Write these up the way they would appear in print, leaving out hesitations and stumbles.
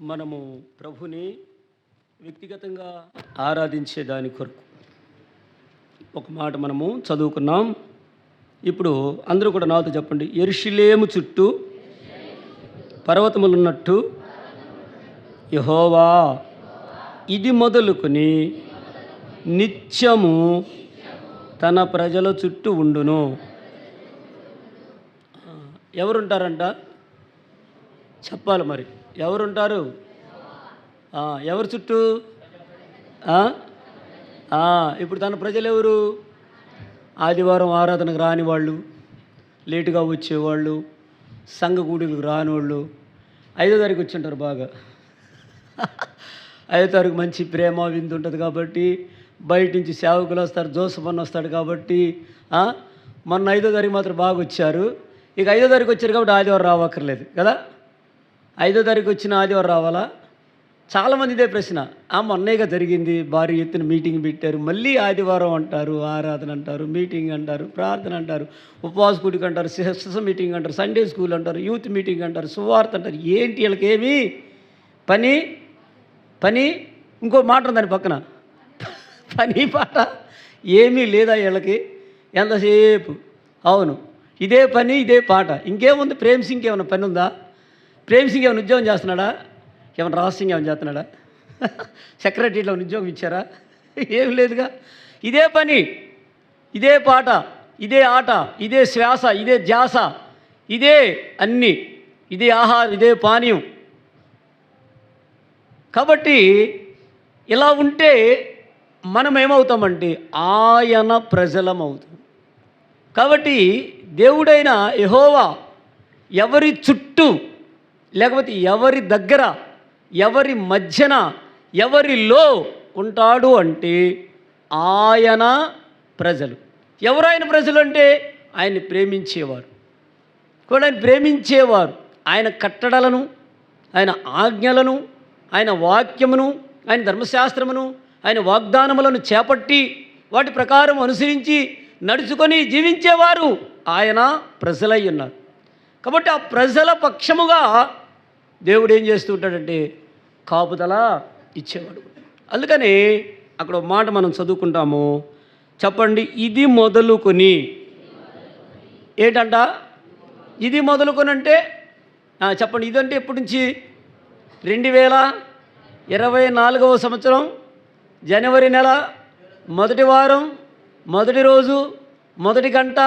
మనము ప్రభుని వ్యక్తిగతంగా ఆరాధించే దాని కొరకు ఒక మాట మనము చదువుకున్నాం. ఇప్పుడు అందరూ కూడా నాతో చెప్పండి. యెరూషలేము చుట్టూ పర్వతములున్నట్టు యెహోవా ఇది మొదలుకొని నిత్యము తన ప్రజల చుట్టూ ఉండును. ఎవరుంటారంట? చెప్పాలి మరి. ఎవరుంటారు? ఎవరి చుట్టూ? ఇప్పుడు తన ప్రజలు ఎవరు? ఆదివారం ఆరాధనకు రాని వాళ్ళు, లేటుగా వచ్చేవాళ్ళు, సంఘ కూడికి రాని వాళ్ళు. 5వ తారీఖు వచ్చి ఉంటారు బాగా. 5వ తారీఖు మంచి ప్రేమ విందు ఉంటుంది కాబట్టి, బయట నుంచి సేవకులు వస్తారు, జోసఫ్ అన్న వస్తాడు కాబట్టి. మొన్న 5వ తారీఖు మాత్రం బాగా వచ్చారు. ఇక 5వ తారీఖు వచ్చారు కాబట్టి ఆదివారం రావక్కర్లేదు కదా. 5వ తారీఖు వచ్చిన ఆదివారం రావాలా? చాలామంది ఇదే ప్రశ్న. మొన్నగా జరిగింది, భారీ ఎత్తున మీటింగ్ పెట్టారు, మళ్ళీ ఆదివారం అంటారు, ఆరాధన అంటారు, మీటింగ్ అంటారు, ప్రార్థన అంటారు, ఉపవాస కూడిక అంటారు, సిస్టర్స్ మీటింగ్ అంటారు, సండే స్కూల్ అంటారు, యూత్ మీటింగ్ అంటారు, సువార్త అంటారు. ఏంటి వీళ్ళకేమి పని? పని ఇంకో మాట ఉందని పక్కన, పని పాట ఏమీ లేదా వీళ్ళకి. ఎంతసేపు అవును ఇదే పని ఇదే పాట. ఇంకేముంది? ప్రేమ్ సింగ్ ఏమైనా పని ఉందా? ప్రేమ్ సింగ్ ఏమైనా ఉద్యోగం చేస్తున్నాడా? ఏమైనా రహస్యంగా ఏమైనా చేస్తున్నాడా? సెక్రటరీలో ఉద్యోగం ఇచ్చారా? ఏం లేదుగా. ఇదే పని, ఇదే పాట, ఇదే ఆట, ఇదే శ్వాస, ఇదే ధ్యాస, ఇదే అన్నీ, ఇదే ఆహారం, ఇదే పానీయం. కాబట్టి ఇలా ఉంటే మనం ఏమవుతామంటే ఆయన ప్రజలం అవుతాం. కాబట్టి దేవుడైన యెహోవా ఎవరి చుట్టూ, లేకపోతే ఎవరి దగ్గర, ఎవరి మధ్యన, ఎవరిలో ఉంటాడు అంటే ఆయన ప్రజలు. ఎవరైన ప్రజలు అంటే ఆయన్ని ప్రేమించేవారు. కూడా ఆయన ప్రేమించేవారు ఆయన కట్టడలను, ఆయన ఆజ్ఞలను, ఆయన వాక్యమును, ఆయన ధర్మశాస్త్రమును, ఆయన వాగ్దానములను చేపట్టి వాటి ప్రకారం అనుసరించి నడుచుకొని జీవించేవారు ఆయన ప్రజలై ఉన్నారు. కాబట్టి ఆ ప్రజల పక్షముగా దేవుడు ఏం చేస్తూ ఉంటాడంటే కాపుదల ఇచ్చేవాడు. అందుకని అక్కడ ఒక మాట మనం చదువుకుంటాము. చెప్పండి. ఇది మొదలుకొని ఏంటంట? ఇది మొదలుకొని అంటే చెప్పండి. ఇదంటే ఎప్పటి నుంచి? 2024వ సంవత్సరం జనవరి నెల మొదటి వారం, మొదటి రోజు, మొదటి గంట,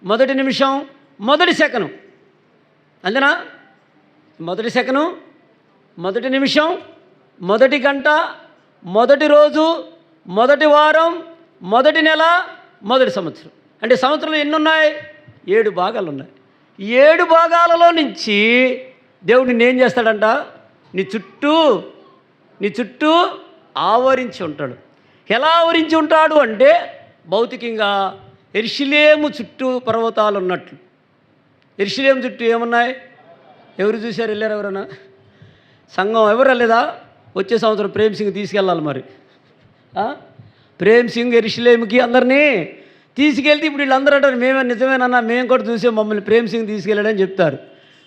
మొదటి నిమిషం, మొదటి సెకను. అంతేనా? మొదటి సెకను, మొదటి నిమిషం, మొదటి గంట, మొదటి రోజు, మొదటి వారం, మొదటి నెల, మొదటి సంవత్సరం. అంటే సంవత్సరంలో ఎన్ని ఉన్నాయి? 7 భాగాలు ఉన్నాయి. 7 భాగాలలో నుంచి దేవుడు నిన్నేం చేస్తాడంట? నీ చుట్టూ ఆవరించి ఉంటాడు. ఎలా ఆవరించి ఉంటాడు అంటే భౌతికంగా యెరూషలేము చుట్టూ పర్వతాలు ఉన్నట్లు. యెరూషలేము చుట్టూ ఏమున్నాయి? ఎవరు చూశారు? వెళ్ళారు ఎవరైనా? సంఘం ఎవరు వెళ్ళలేదా? వచ్చే సంవత్సరం ప్రేమ్ సింగ్ తీసుకెళ్ళాలి మరి. ప్రేమ్ సింగ్ యెరూషలేముకి అందరినీ తీసుకెళ్తే ఇప్పుడు వీళ్ళందరూ అంటారు మేమే నిజమేనన్నా, మేము కూడా చూసే మమ్మల్ని ప్రేమ్ సింగ్ తీసుకెళ్ళాడని చెప్తారు.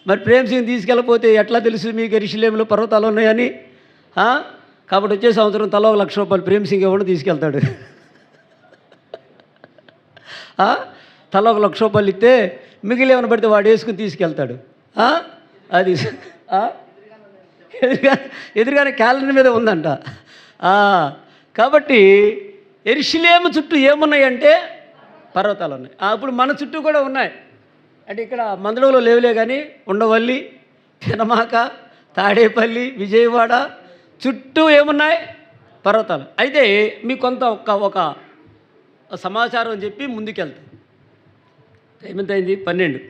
మరి ప్రేమ్ సింగ్ తీసుకెళ్ళకపోతే ఎట్లా తెలుసు మీకు యెరూషలేములో పర్వతాలు ఉన్నాయని? కాబట్టి వచ్చే సంవత్సరం తలో ₹1,00,000 ప్రేమ్ సింగ్ ఇవ్వడం తీసుకెళ్తాడు. తలో ₹1,00,000 ఇస్తే మిగిలి ఏమైనా పడితే వాడు వేసుకుని తీసుకెళ్తాడు. అది ఎదురుగానే క్యాలెండర్ మీద ఉందంట. కాబట్టి యెరూషలేము చుట్టూ ఏమున్నాయంటే పర్వతాలు ఉన్నాయి. అప్పుడు మన చుట్టూ కూడా ఉన్నాయి. అంటే ఇక్కడ మందడంలో లేవులే కానీ ఉండవల్లి, పెనమాక, తాడేపల్లి, విజయవాడ చుట్టూ ఏమున్నాయి? పర్వతాలు. అయితే మీకు కొంత ఒక సమాచారం అని చెప్పి ముందుకెళ్తాం. టైం ఎంత అయింది? 12.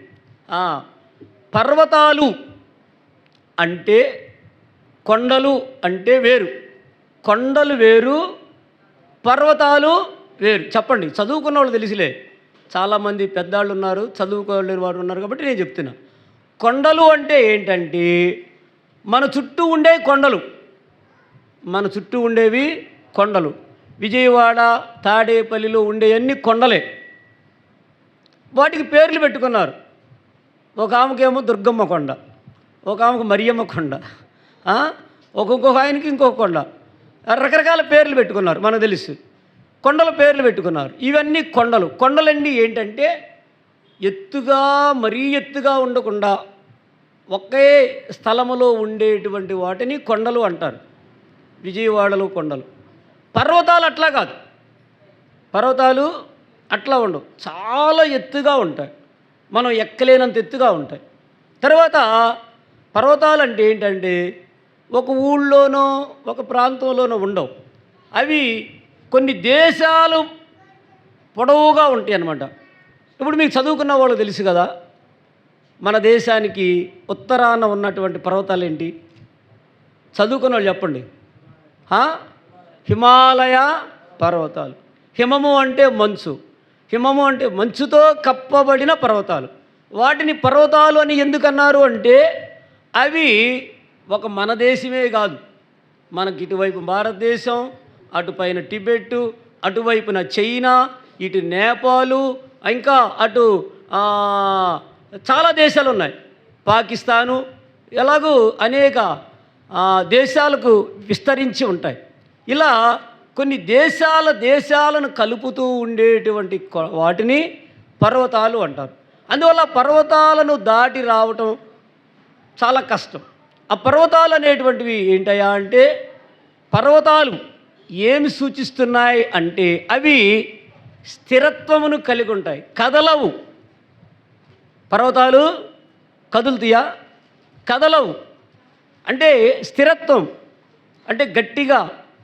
పర్వతాలు అంటే కొండలు అంటే వేరు. కొండలు వేరు, పర్వతాలు వేరు. చెప్పండి. చదువుకున్న వాళ్ళు తెలిసిలే. చాలామంది పెద్దవాళ్ళు ఉన్నారు, చదువుకోలేని వాడు ఉన్నారు కాబట్టి నేను చెప్తున్నా. కొండలు అంటే ఏంటంటే మన చుట్టూ ఉండే కొండలు, మన చుట్టూ ఉండేవి కొండలు. విజయవాడ, తాడేపల్లిలో ఉండేవన్నీ కొండలే. వాటికి పేర్లు పెట్టుకున్నారు. ఒక ఆమెకేమో దుర్గమ్మ కొండ, ఒక ఆమెకు మరియమ్మ కొండ, ఒక్కొక్క ఆయనకి ఇంకొక కొండ, రకరకాల పేర్లు పెట్టుకున్నారు. మనకు తెలుసు కొండల పేర్లు పెట్టుకున్నారు. ఇవన్నీ కొండలన్నీ ఏంటంటే ఎత్తుగా, మరీ ఎత్తుగా ఉండకుండా ఒకే స్థలములో ఉండేటువంటి వాటిని కొండలు అంటారు. విజయవాడలో కొండలు. పర్వతాలు అట్లా కాదు, పర్వతాలు అట్లా ఉండవు, చాలా ఎత్తుగా ఉంటాయి, మనం ఎక్కలేనంత ఎత్తుగా ఉంటాయి. తర్వాత పర్వతాలు అంటే ఏంటంటే ఒక ఊళ్ళోనో ఒక ప్రాంతంలోనో ఉండవు, అవి కొన్ని దేశాలు పొడవుగా ఉంటాయి అన్నమాట. ఇప్పుడు మీకు చదువుకున్న వాళ్ళు తెలుసు కదా, మన దేశానికి ఉత్తరాన ఉన్నటువంటి పర్వతాలు ఏంటి? చదువుకున్న వాళ్ళు చెప్పండి. హిమాలయ పర్వతాలు. హిమము అంటే మంచు, హిమము అంటే మంచుతో కప్పబడిన పర్వతాలు. వాటిని పర్వతాలు అని ఎందుకన్నారు అంటే అవి ఒక మన దేశమే కాదు, మనకి ఇటువైపు భారతదేశం, అటుపైన టిబెట్టు, అటువైపున చైనా, ఇటు నేపాలు, ఇంకా అటు చాలా దేశాలు ఉన్నాయి, పాకిస్తాను, ఎలాగూ అనేక దేశాలకు విస్తరించి ఉంటాయి. ఇలా కొన్ని దేశాలను కలుపుతూ ఉండేటువంటి వాటిని పర్వతాలు అంటారు. అందువల్ల పర్వతాలను దాటి రావటం చాలా కష్టం. ఆ పర్వతాలు అనేటువంటివి ఏంటయ్యా అంటే, పర్వతాలు ఏమి సూచిస్తున్నాయి అంటే అవి స్థిరత్వమును కలిగి ఉంటాయి, కదలవు. పర్వతాలు కదులుతాయా? కదలవు. అంటే స్థిరత్వం అంటే గట్టిగా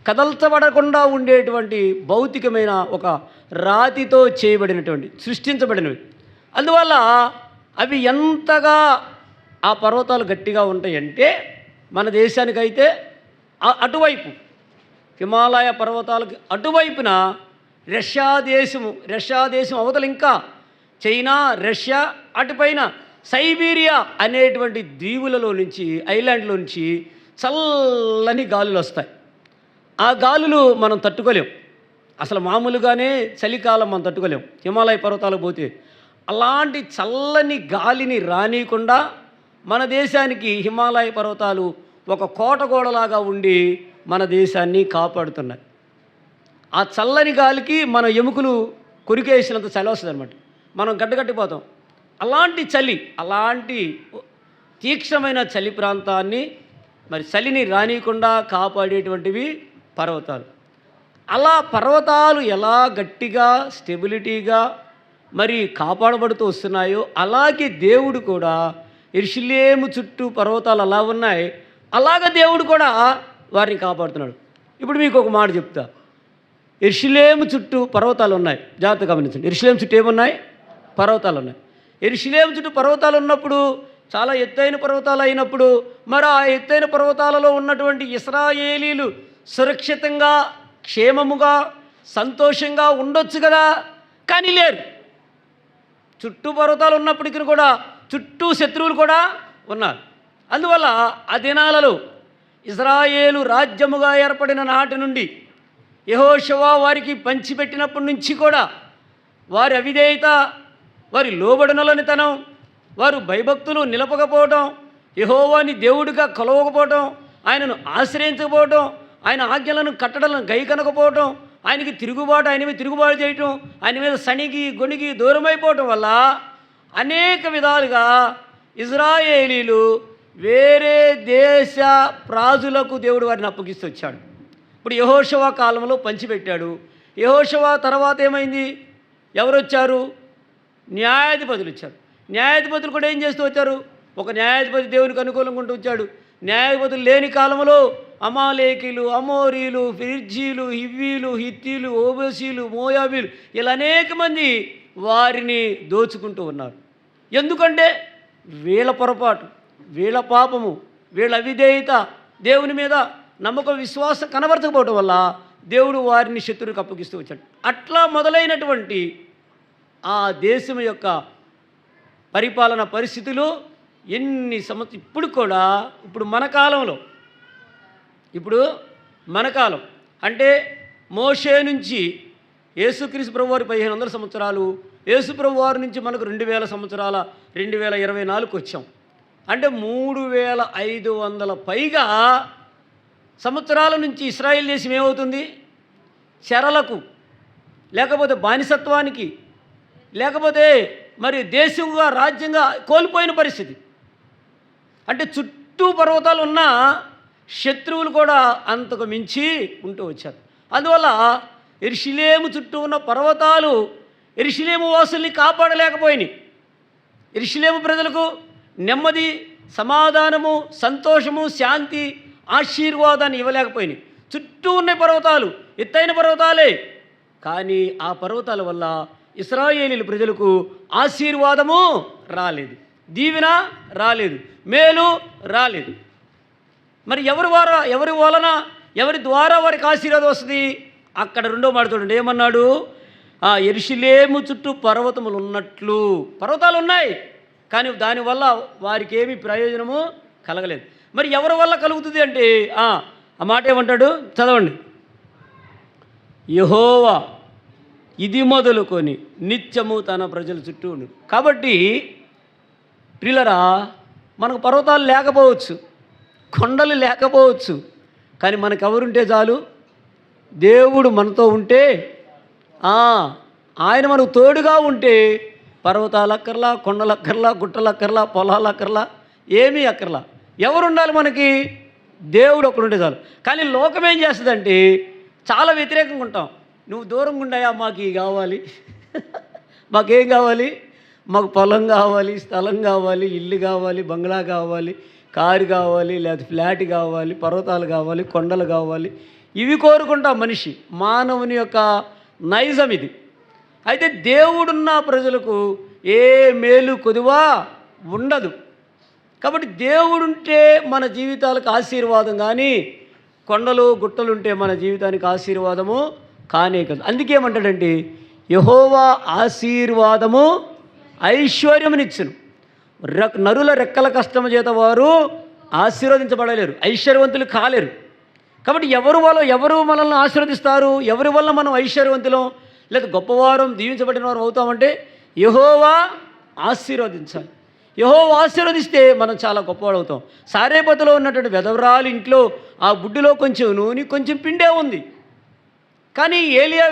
కదల్చబడకుండా ఉండేటువంటి భౌతికమైన ఒక రాతితో చేయబడినటువంటి సృష్టించబడినవి. అందువల్ల అవి ఎంతగా ఆ పర్వతాలు గట్టిగా ఉంటాయంటే, మన దేశానికైతే అటువైపు హిమాలయ పర్వతాలకు అటువైపున రష్యా దేశం అవతల ఇంకా చైనా, రష్యా, అటుపైన సైబీరియా అనేటువంటి దీవులలో నుంచి, ఐలాండ్లో నుంచి చల్లని గాలులు వస్తాయి. ఆ గాలులు మనం తట్టుకోలేం, అసలు మామూలుగానే చలికాలం మనం తట్టుకోలేం హిమాలయ పర్వతాలకు పోతే. అలాంటి చల్లని గాలిని రానియకుండా మన దేశానికి హిమాలయ పర్వతాలు ఒక కోటగోడలాగా ఉండి మన దేశాన్ని కాపాడుతున్నాయి. ఆ చల్లని గాలికి మన ఎముకలు కొరికేసినంత చలి వస్తుంది అనమాట, మనం గడ్డగట్టిపోతాం. అలాంటి తీక్షణమైన చలి ప్రాంతాన్ని మరి చలిని రానియకుండా కాపాడేటువంటివి పర్వతాలు. అలా పర్వతాలు ఎలా గట్టిగా స్టెబిలిటీగా మరి కాపాడబడుతూ వస్తున్నాయో, అలాగే దేవుడు కూడా యెరూషలేము చుట్టూ పర్వతాలు అలా ఉన్నాయి, అలాగ దేవుడు కూడా వారిని కాపాడుతున్నాడు. ఇప్పుడు మీకు ఒక మాట చెప్తా, యెరూషలేము చుట్టూ పర్వతాలు ఉన్నాయి, జాగ్రత్తగా గమనించండి. యెరూషలేము చుట్టూ ఏమున్నాయి? పర్వతాలు ఉన్నాయి. యెరూషలేము చుట్టూ పర్వతాలు ఉన్నప్పుడు, చాలా ఎత్తైన పర్వతాలు అయినప్పుడు, మరి ఆ ఎత్తైన పర్వతాలలో ఉన్నటువంటి ఇశ్రాయేలీలు సురక్షితంగా, క్షేమముగా, సంతోషంగా ఉండొచ్చు కదా, కానీ లేరు. చుట్టూ పర్వతాలు ఉన్నప్పటికీ కూడా చుట్టూ శత్రువులు కూడా ఉన్నారు. అందువల్ల ఆ దినాలలో ఇశ్రాయేలు రాజ్యముగా ఏర్పడిన నాటి నుండి యెహోషువ వారికి పంచిపెట్టినప్పటి నుంచి కూడా వారి అవిధేయత, వారి లోబడినలనితనం, వారు భయభక్తులు నిలపకపోవటం, యెహోవాని దేవుడిగా కొలవకపోవటం, ఆయనను ఆశ్రయించకపోవటం, ఆయన ఆజ్ఞలను కట్టడలను గైకనకపోవటం, ఆయనకి తిరుగుబాటు, ఆయన మీద తిరుగుబాటు చేయటం, ఆయన మీద సణిగి గొణిగి దూరమైపోవటం వల్ల అనేక విధాలుగా ఇశ్రాయేలీలు వేరే దేశ రాజులకు దేవుడు వారిని అప్పగిస్తూ వచ్చాడు. ఇప్పుడు యెహోషువ కాలంలో పంచిపెట్టాడు. యెహోషువ తర్వాత ఏమైంది? ఎవరు వచ్చారు? న్యాయాధిపతులు వచ్చారు. న్యాయాధిపతులు కూడా ఏం చేస్తూ వచ్చారు? ఒక న్యాయాధిపతి దేవునికి అనుకూలంగా ఉంటూ వచ్చాడు. న్యాయాధిపతులు లేని కాలంలో అమాలేకీలు, అమోరీలు, ఫిర్జీలు, హివ్వీలు, హిత్తీలు, ఓబసీలు, మోయాబీలు, ఇలా అనేక మంది వారిని దోచుకుంటూ ఉన్నారు. ఎందుకంటే వీళ్ళ పొరపాటు, వీళ్ళ పాపము, వీళ్ళ అవిధేయత, దేవుని మీద నమ్మకం, విశ్వాసం కనబరచకపోవడం వల్ల దేవుడు వారిని శత్రువులకు అప్పగిస్తూ వచ్చాడు. అట్లా మొదలైనటువంటి ఆ దేశం యొక్క పరిపాలన పరిస్థితులు ఎన్ని ఇప్పుడు కూడా ఇప్పుడు మన కాలం అంటే మోషే నుంచి యేసుక్రీస్తు ప్రభు వారి 1500 సంవత్సరాలు, యేసు ప్రభు వారి నుంచి మనకు 2000 సంవత్సరాల 2024 వచ్చాం. అంటే 3500 పైగా సంవత్సరాల నుంచి ఇశ్రాయేల్ దేశం ఏమవుతుంది? చెరలకు, లేకపోతే బానిసత్వానికి, లేకపోతే మరి దేశంగా రాజ్యంగా కోల్పోయిన పరిస్థితి. అంటే చుట్టూ పర్వతాలు ఉన్న శత్రువులు కూడా అంతకు మించి ఉంటూ వచ్చారు. అందువల్ల యెరూషలేము చుట్టూ ఉన్న పర్వతాలు యెరూషలేము వాసుల్ని కాపాడలేకపోయినాయి. యెరూషలేము ప్రజలకు నెమ్మది, సమాధానము, సంతోషము, శాంతి, ఆశీర్వాదాన్ని ఇవ్వలేకపోయినాయి. చుట్టూ ఉన్న పర్వతాలు ఎత్తైన పర్వతాలే, కానీ ఆ పర్వతాల వల్ల ఇశ్రాయేలీయుల ప్రజలకు ఆశీర్వాదము రాలేదు, దీవెన రాలేదు, మేలు రాలేదు. మరి ఎవరి వలన, ఎవరి ద్వారా వారికి ఆశీర్వాదం వస్తుంది? అక్కడ రెండో మాట చూడండి, ఏమన్నాడు? యెరూషలేము చుట్టూ పర్వతములు ఉన్నట్లు. పర్వతాలు ఉన్నాయి, కానీ దానివల్ల వారికి ఏమీ ప్రయోజనము కలగలేదు. మరి ఎవరి వల్ల కలుగుతుంది అంటే ఆ మాట ఏమంటాడు? చదవండి. యెహోవా ఇది మొదలుకొని నిత్యము తన ప్రజల చుట్టూ ఉండు. కాబట్టి ప్రియులరా, మనకు పర్వతాలు లేకపోవచ్చు, కొండలు లేకపోవచ్చు, కానీ మనకు ఎవరుంటే చాలు? దేవుడు మనతో ఉంటే, ఆయన మనకు తోడుగా ఉంటే పర్వతాలు అక్కర్లా, కొండలు అక్కర్లా, గుట్టలు అక్కర్లా, పొలాలు అక్కర్లా, ఏమీ అక్కర్లా. ఎవరు ఉండాలి మనకి? దేవుడు ఒకడుంటే చాలు. కానీ లోకం ఏం చేస్తుందంటే చాలా వ్యతిరేకంగా ఉంటాం. నువ్వు దూరంగా ఉండాయా, మాకు ఇవి కావాలి, మాకేం కావాలి? మాకు పొలం కావాలి, స్థలం కావాలి, ఇల్లు కావాలి, బంగ్లా కావాలి, కారు కావాలి, లేదా ఫ్లాట్ కావాలి, పర్వతాలు కావాలి, కొండలు కావాలి, ఇవి కోరుకుంటాం మనిషి. మానవుని యొక్క నైజం ఇది. అయితే దేవుడున్న ప్రజలకు ఏ మేలు కొదువా ఉండదు. కాబట్టి దేవుడుంటే మన జీవితాలకు ఆశీర్వాదం, కానీ కొండలు గుట్టలు ఉంటే మన జీవితానికి ఆశీర్వాదము కానే కాదు. అందుకేమంటాడంటే యెహోవా ఆశీర్వాదము ఐశ్వర్యమునిచ్చును, నరుల రెక్కల కష్టము చేత వారు ఆశీర్వదించబడలేరు, ఐశ్వర్యవంతులు కాలేరు. కాబట్టి ఎవరు మనల్ని ఆశీర్వదిస్తారు? ఎవరి వల్ల మనం ఐశ్వర్యవంతులం లేదా గొప్పవారం, దీవించబడిన వారు అవుతామంటే యెహోవా ఆశీర్వదించాలి. యెహోవా ఆశీర్వదిస్తే మనం చాలా గొప్పవాడు అవుతాం. సారేపతిలో ఉన్నటువంటి వెధవరాలు ఇంట్లో ఆ బుడ్డిలో కొంచెం నూనె, కొంచెం పిండే ఉంది. కానీ ఏలియా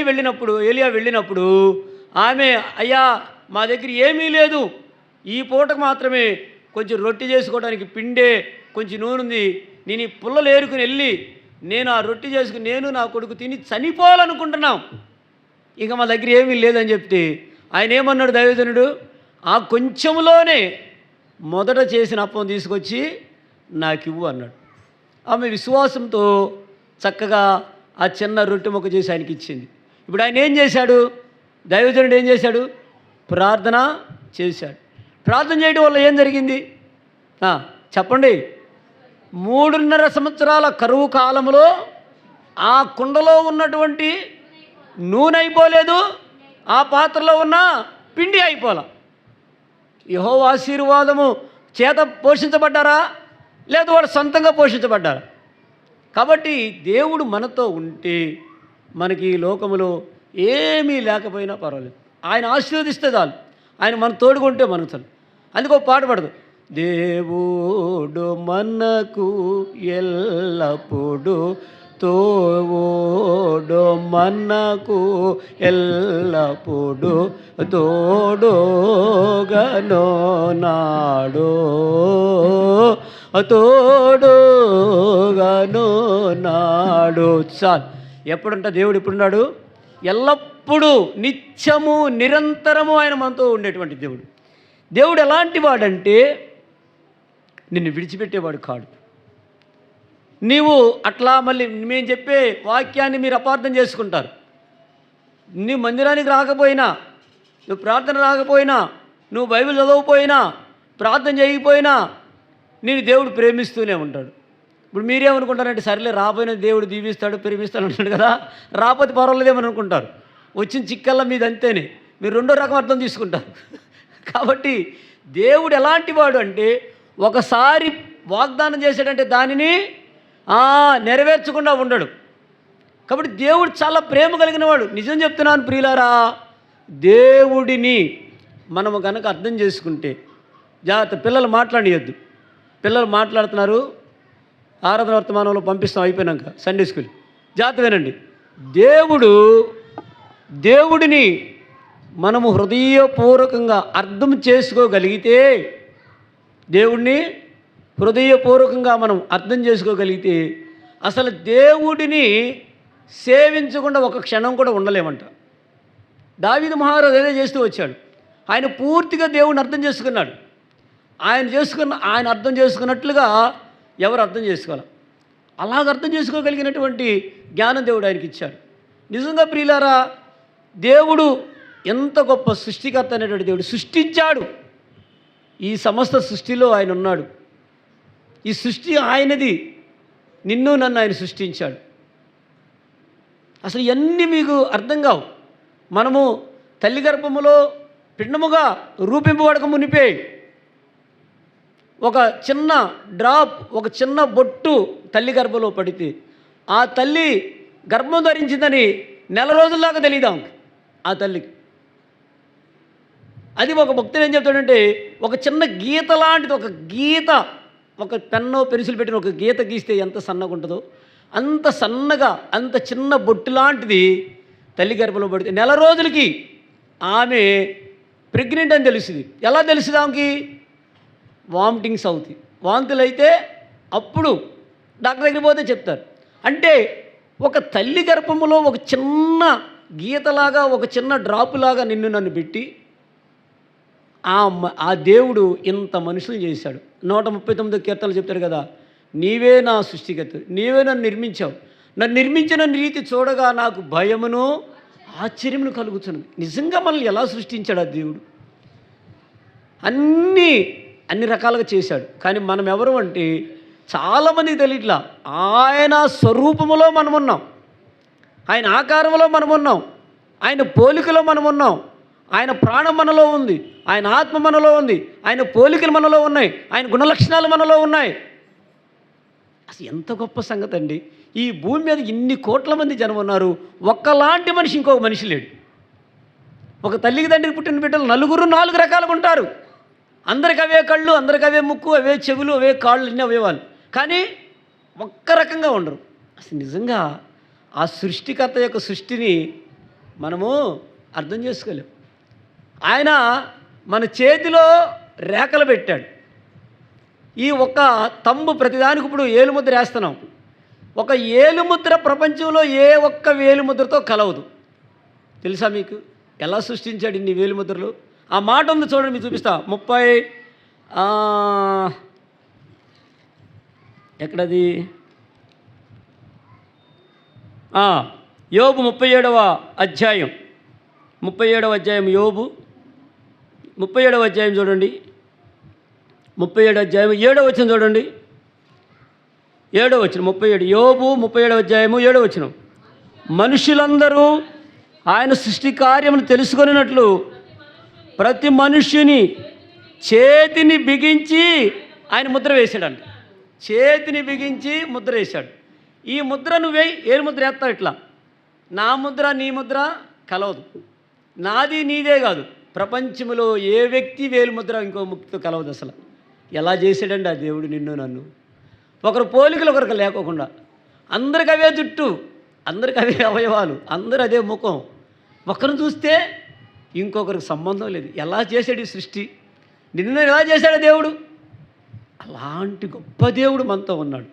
వెళ్ళినప్పుడు ఆమె, అయ్యా మా దగ్గర ఏమీ లేదు, ఈ పూటకు మాత్రమే కొంచెం రొట్టె చేసుకోవడానికి పిండే, కొంచెం నూనె ఉంది, నేను ఈ పుల్లలు ఏరుకుని వెళ్ళి నేను ఆ రొట్టె చేసుకుని నేను నా కొడుకు తిని చనిపోవాలనుకుంటున్నాం, ఇక మా దగ్గర ఏమీ లేదని చెప్తే ఆయన ఏమన్నాడు దైవజనుడు? ఆ కొంచెంలోనే మొదట చేసిన అప్పం తీసుకొచ్చి నాకు ఇవ్వు అన్నాడు. ఆమె విశ్వాసంతో చక్కగా ఆ చిన్న రొట్టె మొక్క చేసి ఆయనకి ఇచ్చింది. ఇప్పుడు ఆయన ఏం చేశాడు? దైవజనుడు ఏం చేశాడు? ప్రార్థన చేశాడు. ప్రార్థన చేయడం వల్ల ఏం జరిగింది చెప్పండి? 3.5 సంవత్సరాల కరువు కాలంలో ఆ కుండలో ఉన్నటువంటి నూనె అయిపోలేదు, ఆ పాత్రలో ఉన్న పిండి అయిపోలా. యెహోవా ఆశీర్వాదము చేత పోషించబడ్డారా, లేదా వాడు సొంతంగా పోషించబడ్డారా? కాబట్టి దేవుడు మనతో ఉంటే మనకి ఈ లోకములో ఏమీ లేకపోయినా పర్వాలేదు, ఆయన ఆశీర్వదిస్తే చాలు, ఆయన మన తోడుకుంటే మనకు చాలు. అందుకో పాట పడదు, దేవుడు మనకు ఎల్లప్పుడు తోడు, మనకు ఎల్లప్పుడు తోడుగను నాడు, తోడుగను నాడు. చాలు. ఎప్పుడంట దేవుడు ఎప్పుడున్నాడు? ఎల్లప్పుడూ, నిత్యము, నిరంతరము ఆయన మనతో ఉండేటువంటి దేవుడు. దేవుడు ఎలాంటి వాడంటే నిన్ను విడిచిపెట్టేవాడు కాడు. నీవు అట్లా మళ్ళీ మేము చెప్పే వాక్యాన్ని మీరు అపార్థం చేసుకుంటారు. నీ మందిరానికి రాకపోయినా, నువ్వు ప్రార్థన రాకపోయినా, నువ్వు బైబిల్ చదవకపోయినా, ప్రార్థన చేయకపోయినా నేను దేవుడు ప్రేమిస్తూనే ఉంటాడు. ఇప్పుడు మీరేమనుకుంటారంటే సర్లే రాబోయిన దేవుడు దీవిస్తాడు, ప్రేమిస్తాడు అంటాడు కదా, రాకపోతే పర్వాలేదేమని అనుకుంటారు. వచ్చిన చిక్కల్లా మీది అంతేనే, మీరు రెండో రకం అర్థం తీసుకుంటారు. కాబట్టి దేవుడు ఎలాంటి వాడు అంటే ఒకసారి వాగ్దానం చేశాడంటే దానిని నెరవేర్చకుండా ఉండడు. కాబట్టి దేవుడు చాలా ప్రేమ కలిగిన వాడు. నిజం చెప్తున్నాను ప్రియులారా, దేవుడిని మనము కనుక అర్థం చేసుకుంటే, జాగ్రత్త, పిల్లలు మాట్లాడియొద్దు. పిల్లలు మాట్లాడుతున్నారు, ఆరాధన వర్తమానంలో పంపిస్తాం అయిపోయినాక సండే స్కూల్. జాగ్రత్త వినండి. దేవుడిని మనము హృదయపూర్వకంగా అర్థం చేసుకోగలిగితే, దేవుడిని హృదయపూర్వకంగా మనం అర్థం చేసుకోగలిగితే అసలు దేవుడిని సేవించకుండా ఒక క్షణం కూడా ఉండలేమంట. దావీదు మహారాజు అదే చేస్తూ వచ్చాడు. ఆయన పూర్తిగా దేవుడిని అర్థం చేసుకున్నాడు. ఆయన అర్థం చేసుకున్నట్లుగా ఎవరు అర్థం చేసుకోవాలి? అలాగ అర్థం చేసుకోగలిగినటువంటి జ్ఞానం దేవుడు ఆయనకి ఇచ్చాడు. నిజంగా ప్రియులారా, దేవుడు ఎంత గొప్ప సృష్టికర్త అనేటువంటి దేవుడు సృష్టించాడు. ఈ సమస్త సృష్టిలో ఆయన ఉన్నాడు. ఈ సృష్టి ఆయనది. నిన్ను నన్ను ఆయన సృష్టించాడు. అసలు ఇవన్నీ మీకు అర్థం కావు. మనము తల్లి గర్భములో పిండముగా రూపింపబడక మునిపే ఒక చిన్న డ్రాప్, ఒక చిన్న బొట్టు తల్లి గర్భంలో పడితే ఆ తల్లి గర్భం ధరించిందని నెల రోజుల్లాగా తెలియదాం ఆ తల్లికి. అది ఒక భక్తుడు ఏం చెప్తాడంటే, ఒక చిన్న గీత లాంటిది, ఒక గీత, ఒక పెన్ను పెన్సిల్ పెట్టిన ఒక గీత గీస్తే ఎంత సన్నగా ఉంటుందో అంత సన్నగా, అంత చిన్న బొట్టు లాంటిది తల్లి గర్భంలో పడితే నెల రోజులకి ఆమె ప్రెగ్నెంట్ అని తెలుస్తుంది. ఎలా తెలుస్తుంది? ఆమెకి వామిటింగ్స్ అవుతాయి. వాంతులు అయితే అప్పుడు డాక్టర్ దగ్గరికి పోతే చెప్తారు. అంటే ఒక తల్లి గర్భములో ఒక చిన్న గీతలాగా, ఒక చిన్న డ్రాపులాగా నిన్ను నన్ను పెట్టి ఆ దేవుడు ఇంత మనుషులు చేశాడు. 139 కీర్తనలు చెప్తాడు కదా, నీవే నా సృష్టికర్త, నీవే నన్ను నిర్మించావు, నన్ను నిర్మించిన రీతి చూడగా నాకు భయమును ఆశ్చర్యమును కలుగుతున్నది. నిజంగా మనల్ని ఎలా సృష్టించాడు ఆ దేవుడు? అన్ని రకాలుగా చేశాడు. కానీ మనం ఎవరు అంటే చాలామందికి తెలియట్లా. ఆయన స్వరూపములో మనం ఉన్నాం, ఆయన ఆకారంలో మనం ఉన్నాం, ఆయన పోలికలో మనం ఉన్నాం, ఆయన ప్రాణం మనలో ఉంది, ఆయన ఆత్మ మనలో ఉంది, ఆయన పోలికలు మనలో ఉన్నాయి, ఆయన గుణలక్షణాలు మనలో ఉన్నాయి. అసలు ఎంత గొప్ప సంగతి అండి. ఈ భూమి మీద ఇన్ని కోట్ల మంది జనం ఉన్నారు, ఒక్కలాంటి మనిషి ఇంకొక మనిషి లేడు. ఒక తల్లికి తండ్రికి పుట్టిన బిడ్డలు 4 రకాలుగా ఉంటారు. అందరికి అవే కళ్ళు, అందరికి అవే ముక్కు, అవే చెవులు, అవే కాళ్ళు, అన్నీ అవయవాలు. కానీ ఒక్క రకంగా ఉండరు. అసలు నిజంగా ఆ సృష్టికర్త యొక్క సృష్టిని మనము అర్థం చేసుకోలేం. ఆయన మన చేతిలో రేఖలు పెట్టాడు. ఈ ఒక్క తంబు ప్రతిదానికి ఇప్పుడు ఏలుముద్ర వేస్తున్నాం. ఒక ఏలుముద్ర ప్రపంచంలో ఏ ఒక్క వేలుముద్రతో కలవదు. తెలుసా మీకు? ఎలా సృష్టించాడు ఇన్ని వేలుముద్రలు? ఆ మాట ఉంది చూడండి, మీకు చూపిస్తా. 30 ఎక్కడది? యోబు 37వ అధ్యాయం, 37వ అధ్యాయం, యోబు 37వ అధ్యాయం చూడండి. 37వ అధ్యాయం 7వ వచనం చూడండి. 7వ వచనం 37, యోబు 37వ అధ్యాయము 7వ వచనం. మనుషులందరూ ఆయన సృష్టి కార్యమును తెలుసుకొనినట్లు ప్రతి మనుష్యుని చేతిని బిగించి ఆయన ముద్ర వేసాడంట. చేతిని బిగించి ముద్ర వేశాడు. ఈ ముద్ర నువ్వే ఏ ముద్ర వేస్తావు? ఇట్లా నా ముద్ర నీ ముద్ర కలవదు, నాది నీదే కాదు. ప్రపంచంలో ఏ వ్యక్తి వేలు ముద్ర ఇంకో ముక్తితో కలవదు. అసలు ఎలా చేశాడండి ఆ దేవుడు నిన్ను నన్ను? ఒకరు పోలికలు ఒకరికి లేకోకుండా, అందరికి అవే జుట్టు, అందరికి అవే అవయవాలు, అందరూ అదే ముఖం. ఒకరిని చూస్తే ఇంకొకరికి సంబంధం లేదు. ఎలా చేశాడు ఈ సృష్టి? నిన్ను ఎలా చేశాడు దేవుడు? అలాంటి గొప్ప దేవుడు మనతో ఉన్నాడు.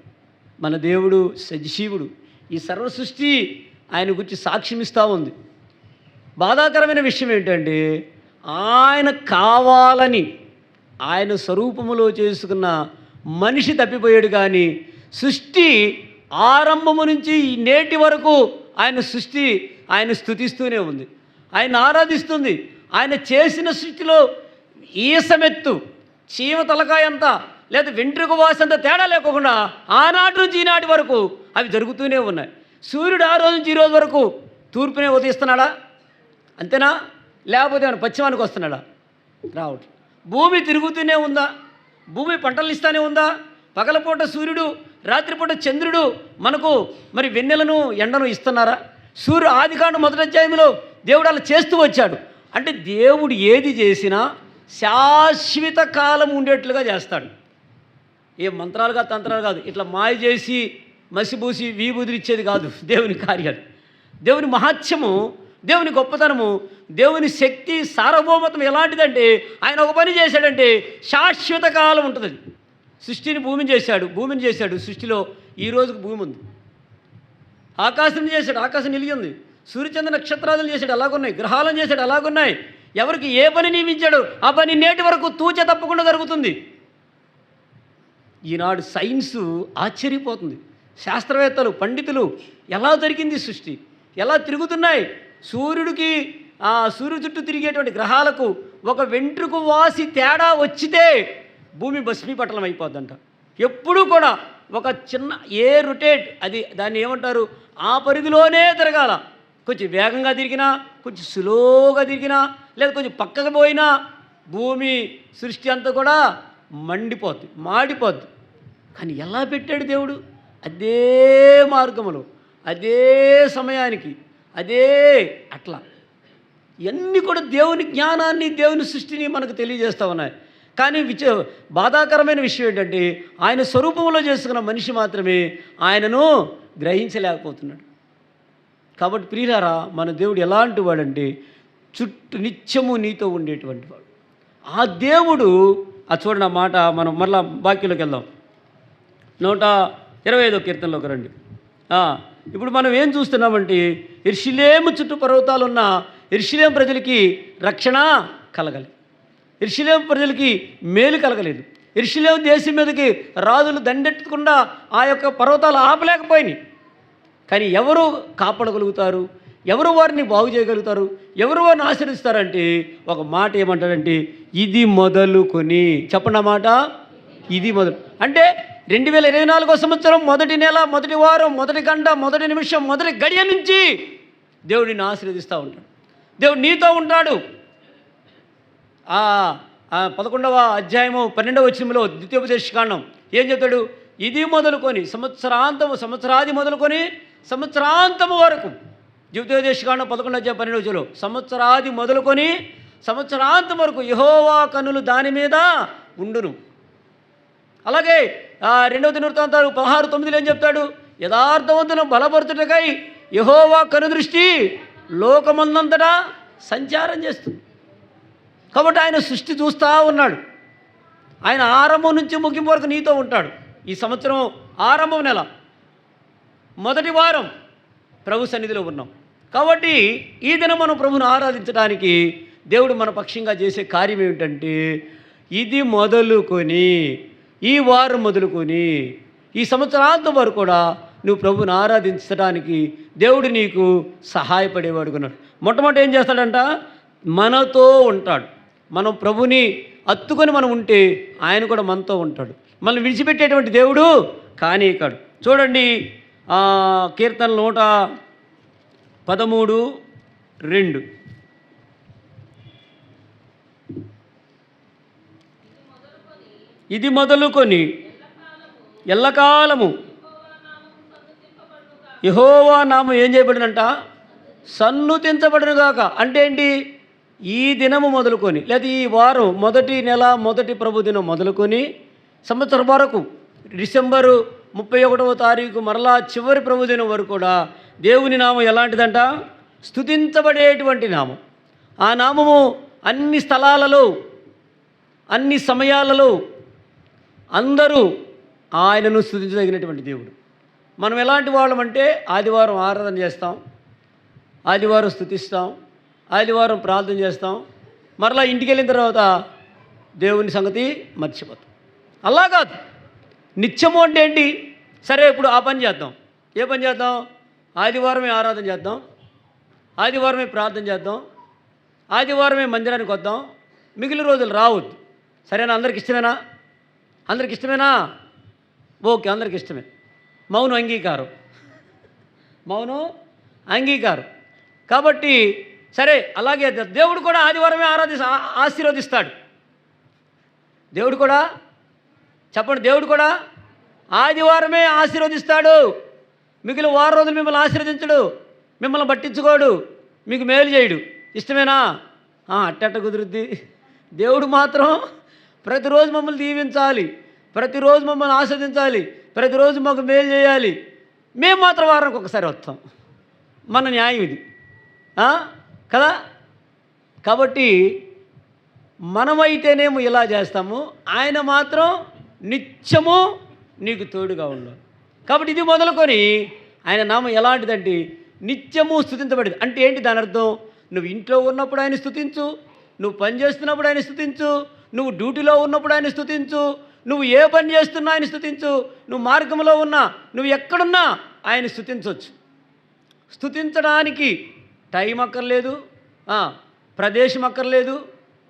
మన దేవుడు సజీవుడు. ఈ సర్వ సృష్టి ఆయన గురించి సాక్ష్యమిస్తూ ఉంది. బాధాకరమైన విషయం ఏంటంటే, ఆయన కావాలని ఆయన స్వరూపములో చేసుకున్న మనిషి తప్పిపోయాడు. కానీ సృష్టి ఆరంభము నుంచి నేటి వరకు ఆయన సృష్టి ఆయన స్తుతిస్తూనే ఉంది, ఆయన ఆరాధిస్తుంది. ఆయన చేసిన సృష్టిలో ఈసమెత్తు, చీమ తలకాయంత, లేదా వెంట్రుక వాసంత తేడా లేకుండా ఆనాటి నుంచి ఈనాటి వరకు అవి జరుగుతూనే ఉన్నాయి. సూర్యుడు ఆ రోజు నుంచి ఈ రోజు వరకు తూర్పునే ఉదయిస్తున్నాడా? అంతేనా? లేకపోతే ఆయన పశ్చిమానికి వస్తున్నాడా? రావట్లేదు. భూమి తిరుగుతూనే ఉందా? భూమి పంటలు ఇస్తూనే ఉందా? పగలపూట సూర్యుడు, రాత్రిపూట చంద్రుడు మనకు మరి వెన్నెలను ఎండను ఇస్తున్నారా? ఆదికాండం 1వ అధ్యాయంలో దేవుడు అలా చేస్తూ వచ్చాడు. అంటే దేవుడు ఏది చేసినా శాశ్వత కాలం ఉండేట్లుగా చేస్తాడు. ఏ మంత్రాలుగా తంత్రాలు కాదు, ఇట్లా మాయ చేసి మసిబూసి వీబుదిరిచ్చేది కాదు దేవుని కార్యాలు. దేవుని మహాత్మ్యము, దేవుని గొప్పతనము, దేవుని శక్తి, సార్వభౌమత్వం ఎలాంటిదంటే ఆయన ఒక పని చేశాడంటే శాశ్వత కాలం ఉంటుంది. భూమిని చేశాడు. సృష్టిలో ఈ రోజుకు భూమి ఉంది. ఆకాశం చేశాడు, ఆకాశం నిలిగి ఉంది. సూర్యచంద్ర నక్షత్రాలను చేశాడు, అలాగున్నాయి. గ్రహాలను చేశాడు, అలాగున్నాయి. ఎవరికి ఏ పని నియమించాడు ఆ పని నేటి వరకు తూచ తప్పకుండా జరుగుతుంది. ఈనాడు సైన్సు ఆశ్చర్యపోతుంది. శాస్త్రవేత్తలు, పండితులు ఎలా జరిగింది సృష్టి, ఎలా తిరుగుతున్నాయి. సూర్యుడి చుట్టూ తిరిగేటువంటి గ్రహాలకు ఒక వెంట్రుకు వాసి తేడా వచ్చితే భూమి భస్మీపటలం అయిపోద్దంట. ఎప్పుడూ కూడా ఒక చిన్న రొటేట్, అది దాన్ని ఏమంటారు, ఆ పరిధిలోనే తిరగాల. కొంచెం వేగంగా తిరిగినా, కొంచెం స్లోగా తిరిగినా, లేదా కొంచెం పక్కకు పోయినా భూమి సృష్టి అంతా కూడా మాడిపోద్ది. కానీ ఎలా పెట్టాడు దేవుడు? అదే మార్గములో, అదే సమయానికి, అట్లా ఇవన్నీ కూడా దేవుని జ్ఞానాన్ని, దేవుని సృష్టిని మనకు తెలియజేస్తూ ఉన్నాయి. కానీ బాధాకరమైన విషయం ఏంటంటే ఆయన స్వరూపంలో చేసుకున్న మనిషి మాత్రమే ఆయనను గ్రహించలేకపోతున్నాడు. కాబట్టి ప్రియులారా, మన దేవుడు ఎలాంటి వాడంటే చుట్టూ నిత్యము నీతో ఉండేటువంటి వాడు. ఆ దేవుడు చూడండి, ఆ మాట మనం మరలా వాక్యంలోకి వెళ్దాం. 125వ కీర్తనలోకి రండి. ఇప్పుడు మనం ఏం చూస్తున్నామంటే యెరూషలేము చుట్టూ పర్వతాలున్న యెరూషలేము ప్రజలకి రక్షణ కలగాలి. యెరూషలేము ప్రజలకి మేలు కలగలేదు. యెరూషలేము దేశం మీదకి రాజులు దండెట్టకుండా ఆ యొక్క పర్వతాలు ఆపలేకపోయినాయి. కానీ ఎవరు కాపాడగలుగుతారు? ఎవరు వారిని బాగు చేయగలుగుతారు? ఎవరు వారిని ఆశీర్వదిస్తారంటే ఒక మాట ఏమంటాడంటే ఇది మొదలుకొని. చెప్పండి ఆ మాట, ఇది మొదలు. అంటే 2024 సంవత్సరం మొదటి నెల, మొదటి వారం, మొదటి గంట, మొదటి నిమిషం, మొదటి గడియ నుంచి దేవుడు నిన్ను ఆశీర్వదిస్తూ ఉంటాడు. దేవుడు నీతో ఉంటాడు. 11వ అధ్యాయము 12వ వచనంలో ద్వితీయోపదేశకాండం ఏం చెప్తాడు? ఇది మొదలుకొని సంవత్సరాది మొదలుకొని సంవత్సరాంతము వరకు. ద్వితీయోపదేశకాండం 11వ అధ్యాయం 12వ వచనంలో సంవత్సరాది మొదలుకొని సంవత్సరాంతం వరకు యెహోవా కన్నులు దాని మీద ఉండును. అలాగే 2వ దినవృత్తాంతాలు 16:9 ఏం చెప్తాడు? యథార్థవంతులను బలపరచుటకై యెహోవా కనుదృష్టి లోకమందంతటా సంచారం చేస్తుంది. కాబట్టి ఆయన సృష్టి చూస్తూ ఉన్నాడు. ఆయన ఆరంభం నుంచి ముగింపు వరకు నీతో ఉంటాడు. ఈ సంవత్సరం ఆరంభం నెల, మొదటి వారం ప్రభు సన్నిధిలో ఉన్నాం. కాబట్టి ఈ దినం మనం ప్రభుని ఆరాధించడానికి దేవుడు మన పక్షంగా చేసే కార్యం ఏమిటంటే ఇది మొదలుకొని, ఈ వారం మొదలుకొని ఈ సంవత్సరాంతం వరకు కూడా నువ్వు ప్రభుని ఆరాధించడానికి దేవుడు నీకు సహాయపడేవాడుకున్నాడు. మొట్టమొదటి ఏం చేస్తాడంట? మనతో ఉంటాడు. మనం ప్రభుని అత్తుకొని మనం ఉంటే ఆయన కూడా మనతో ఉంటాడు. మనం విడిచిపెట్టేటువంటి దేవుడు కానీ కాడు. చూడండి, కీర్తన 113:2 ఇది మొదలుకొని ఎల్లకాలము యెహోవా నామం ఏం చేయబడినంట? సన్నుతించబడునుగాక. అంటే ఏంటి? ఈ దినము మొదలుకొని, లేదా ఈ వారం మొదటి నెల మొదటి ప్రభు దినం మొదలుకొని సంవత్సరం వరకు డిసెంబరు 31వ తారీఖు మరలా చివరి ప్రభు దినం వరకు కూడా దేవుని నామం ఎలాంటిదంట? స్తుతించబడేటువంటి నామం. ఆ నామము అన్ని స్థలాలలో, అన్ని సమయాలలో అందరూ ఆయనను స్తుతించదగినటువంటి దేవుడు. మనం ఎలాంటి వాళ్ళమంటే ఆదివారం ఆరాధన చేస్తాం, ఆదివారం స్తుతిస్తాం, ఆదివారం ప్రార్థన చేస్తాం, మరలా ఇంటికి వెళ్ళిన తర్వాత దేవుని సంగతి మర్చిపోతాం. అలా కాదు. నిత్యము అంటే ఏంటి? సరే, ఇప్పుడు ఆ పని చేద్దాం. ఏ పని చేద్దాం? ఆదివారమే ఆరాధన చేద్దాం, ఆదివారమే ప్రార్థన చేద్దాం, ఆదివారమే మందిరానికి వద్దాం, మిగిలిన రోజులు రావద్దు. సరేనా? అందరికి ఇష్టమేనా? అందరికి ఇష్టమేనా? ఓకే, అందరికి ఇష్టమే. మౌనం అంగీకారం, మౌనం అంగీకారం. కాబట్టి సరే, అలాగే దేవుడు కూడా ఆదివారమే ఆశీర్వదిస్తాడు. దేవుడు కూడా, చెప్పండి, దేవుడు కూడా ఆదివారమే ఆశీర్వదిస్తాడు. మిగిలిన వారం రోజులు మిమ్మల్ని ఆశీర్వదించడు, మిమ్మల్ని పట్టించుకోడు, మీకు మేలు చేయడు. ఇష్టమేనా? అట్ట కుదురుద్ది. దేవుడు మాత్రం ప్రతిరోజు మమ్మల్ని దీవించాలి, ప్రతిరోజు మమ్మల్ని ఆస్వాదించాలి, ప్రతిరోజు మాకు మేలు చేయాలి. మేము మాత్రం వారానికి ఒకసారి వస్తాం. మన న్యాయం ఇది కదా. కాబట్టి మనమైతేనేమో ఇలా చేస్తాము, ఆయన మాత్రం నిత్యము నీకు తోడుగా ఉండాలి. కాబట్టి ఇది మొదలుకొని ఆయన నామం ఎలాంటిదంటే నిత్యము స్తుతించబడింది. అంటే ఏంటి దాని అర్థం? నువ్వు ఇంట్లో ఉన్నప్పుడు ఆయన స్తుతించు, నువ్వు పని చేస్తున్నప్పుడు ఆయన స్తుతించు, నువ్వు డ్యూటీలో ఉన్నప్పుడు ఆయన స్తుతించు, నువ్వు ఏ పని చేస్తున్నా ఆయన స్తుతించు, నువ్వు మార్గంలో ఉన్నా, నువ్వు ఎక్కడున్నా ఆయన స్తుతించవచ్చు. స్తుతించడానికి టైం అక్కర్లేదు, ప్రదేశం అక్కర్లేదు,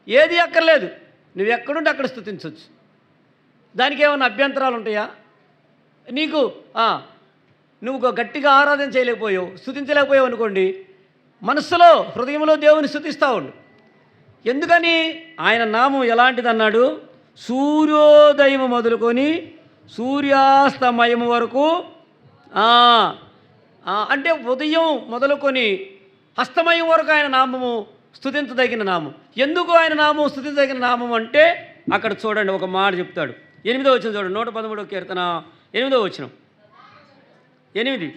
ఏది అక్కర్లేదు. నువ్వు ఎక్కడుంటే అక్కడ స్తుతించవచ్చు. దానికి ఏమైనా అభ్యంతరాలు ఉంటాయా? నీకు నువ్వు గట్టిగా ఆరాధన చేయలేకపోయావు, స్తుతించలేకపోయావు అనుకోండి, మనస్సులో హృదయంలో దేవుని స్తుతిస్తూ ఉండు. ఎందుకని? ఆయన నామం ఎలాంటిదన్నాడు? సూర్యోదయం మొదలుకొని సూర్యాస్తమయం వరకు, అంటే ఉదయం మొదలుకొని అస్తమయం వరకు ఆయన నామము స్తుతించదగిన నామం. ఎందుకు ఆయన నామం స్తుతించదగిన నామం అంటే అక్కడ చూడండి, ఒక మాట చెప్తాడు. 8వ వచనం చూడండి, 113వ కీర్తన 8వ వచనం. 8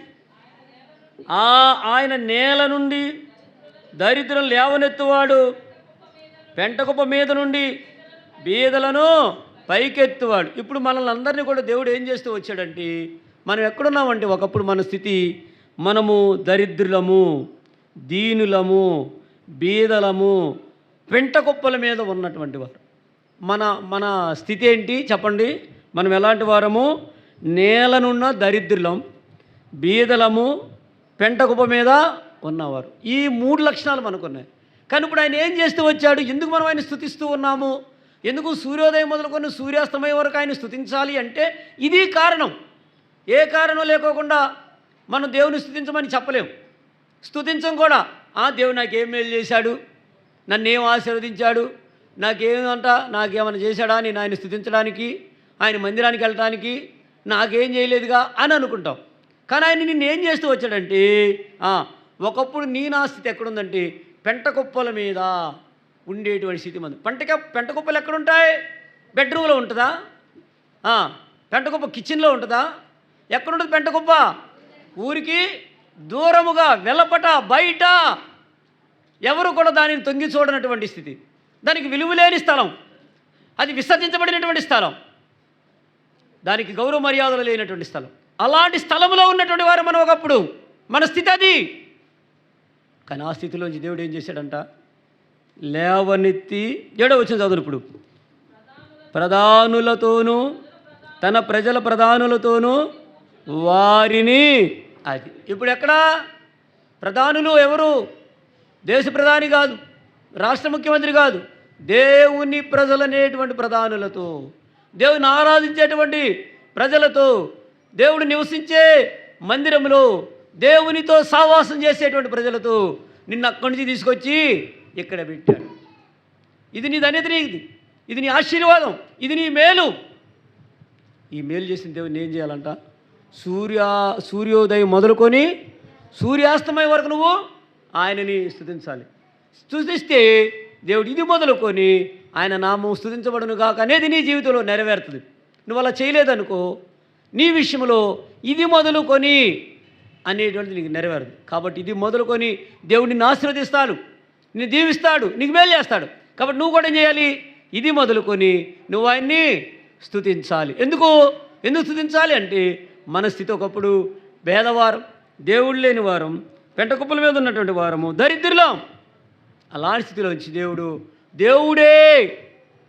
ఆయన నేల నుండి దరిద్రం లేవనెత్తువాడు, పెంటకుప్ప మీద నుండి బీదలను పైకెత్తువాడు. ఇప్పుడు మనల్ని అందరినీ కూడా దేవుడు ఏం చేస్తూ వచ్చాడంటే, మనం ఎక్కడున్నామంటే ఒకప్పుడు మన స్థితి, మనము దరిద్రులము, దీనులము, బీదలము, పెంటకుప్పల మీద ఉన్నటువంటి వారు. మన స్థితి ఏంటి చెప్పండి? మనం ఎలాంటి వారము? నేలనున్న దరిద్రులం, బీదలము, పెంటకుప్ప మీద ఉన్నవారు. ఈ 3 లక్షణాలు మనకున్నాయి. కానీ ఇప్పుడు ఆయన ఏం చేస్తూ వచ్చాడు? ఎందుకు మనం ఆయన స్తుతిస్తూ ఉన్నాము? ఎందుకు సూర్యోదయం మొదలుకొని సూర్యాస్తమయం వరకు ఆయన స్తుతించాలి అంటే ఇది కారణం. ఏ కారణం లేకోకుండా మనం దేవుని స్తుతించమని చెప్పలేము, స్తుతించం కూడా. దేవుడు నాకేం మేలు చేశాడు, నన్నేం ఆశీర్వదించాడు, నాకేమన్నా చేశాడా నేను ఆయన స్తుతించడానికి, ఆయన మందిరానికి వెళ్ళడానికి, నాకేం చేయలేదుగా అని అనుకుంటాం. కానీ ఆయన నిన్నేం చేస్తూ వచ్చాడంటే, ఒకప్పుడు నా స్థితి ఎక్కడుందంటే పెంటకుప్పల మీద ఉండేటువంటి స్థితి మంది. పెంటకుప్పలు ఎక్కడుంటాయి? బెడ్రూమ్లో ఉంటుందా? పెంటకుప్ప కిచెన్లో ఉంటుందా? ఎక్కడుంటుంది పెంటకుప్ప? ఊరికి దూరముగా వెలపట బయట, ఎవరు కూడా దానిని తొంగి చూడనటువంటి స్థితి. దానికి విలువలేని స్థలం, అది విసర్జించబడినటువంటి స్థలం, దానికి గౌరవ మర్యాదలు లేనటువంటి స్థలం. అలాంటి స్థలంలో ఉన్నటువంటి వారు మనం ఒకప్పుడు, మన స్థితి అది. కానీ ఆ స్థితిలోంచి దేవుడు ఏం చేశాడంట? లేవనెత్తి 7వ వచనం చదువు. ఇప్పుడు ప్రధానులతోనూ తన ప్రజల ప్రధానులతోనూ వారిని, అది ఇప్పుడు ఎక్కడా? ప్రధానులు ఎవరు? దేశ ప్రధాని కాదు, రాష్ట్ర ముఖ్యమంత్రి కాదు, దేవుని ప్రజలనేటువంటి ప్రధానులతో, దేవుని ఆరాధించేటువంటి ప్రజలతో, దేవుడు నివసించే మందిరంలో దేవునితో సావాసం చేసేటువంటి ప్రజలతో నిన్ను అక్కడి నుంచి తీసుకొచ్చి ఇక్కడ పెట్టాడు. ఇది నీ ధన్యత, ఇది నీ ఆశీర్వాదం, ఇది నీ మేలు. ఈ మేలు చేసిన దేవుని ఏం చేయాలంట? సూర్యోదయం మొదలుకొని సూర్యాస్తమయం వరకు నువ్వు ఆయనని స్తుతించాలి. స్తుతిస్తే దేవుడు ఇది మొదలుకొని ఆయన నామం స్తుతించబడును గాక అనేది నీ జీవితంలో నెరవేరుతుంది. నువ్వు అలా చేయలేదనుకో, నీ విషయంలో ఇది మొదలుకొని అనేటువంటిది నీకు నెరవేరదు. కాబట్టి ఇది మొదలుకొని దేవుడు నిన్ను ఆశీర్వదిస్తాడు, నిన్ను దీవిస్తాడు, నీకు మేలు చేస్తాడు. కాబట్టి నువ్వు కూడా ఏం చేయాలి? ఇది మొదలుకొని నువ్వు ఆయన్ని స్తుతించాలి. ఎందుకు స్తుతించాలి అంటే మన స్థితి ఒకప్పుడు పేదవారం, దేవుడు లేని వారం, పెంటకుప్పల మీద ఉన్నటువంటి వారము, దరిద్రులం. అలాంటి స్థితిలో నుంచి దేవుడే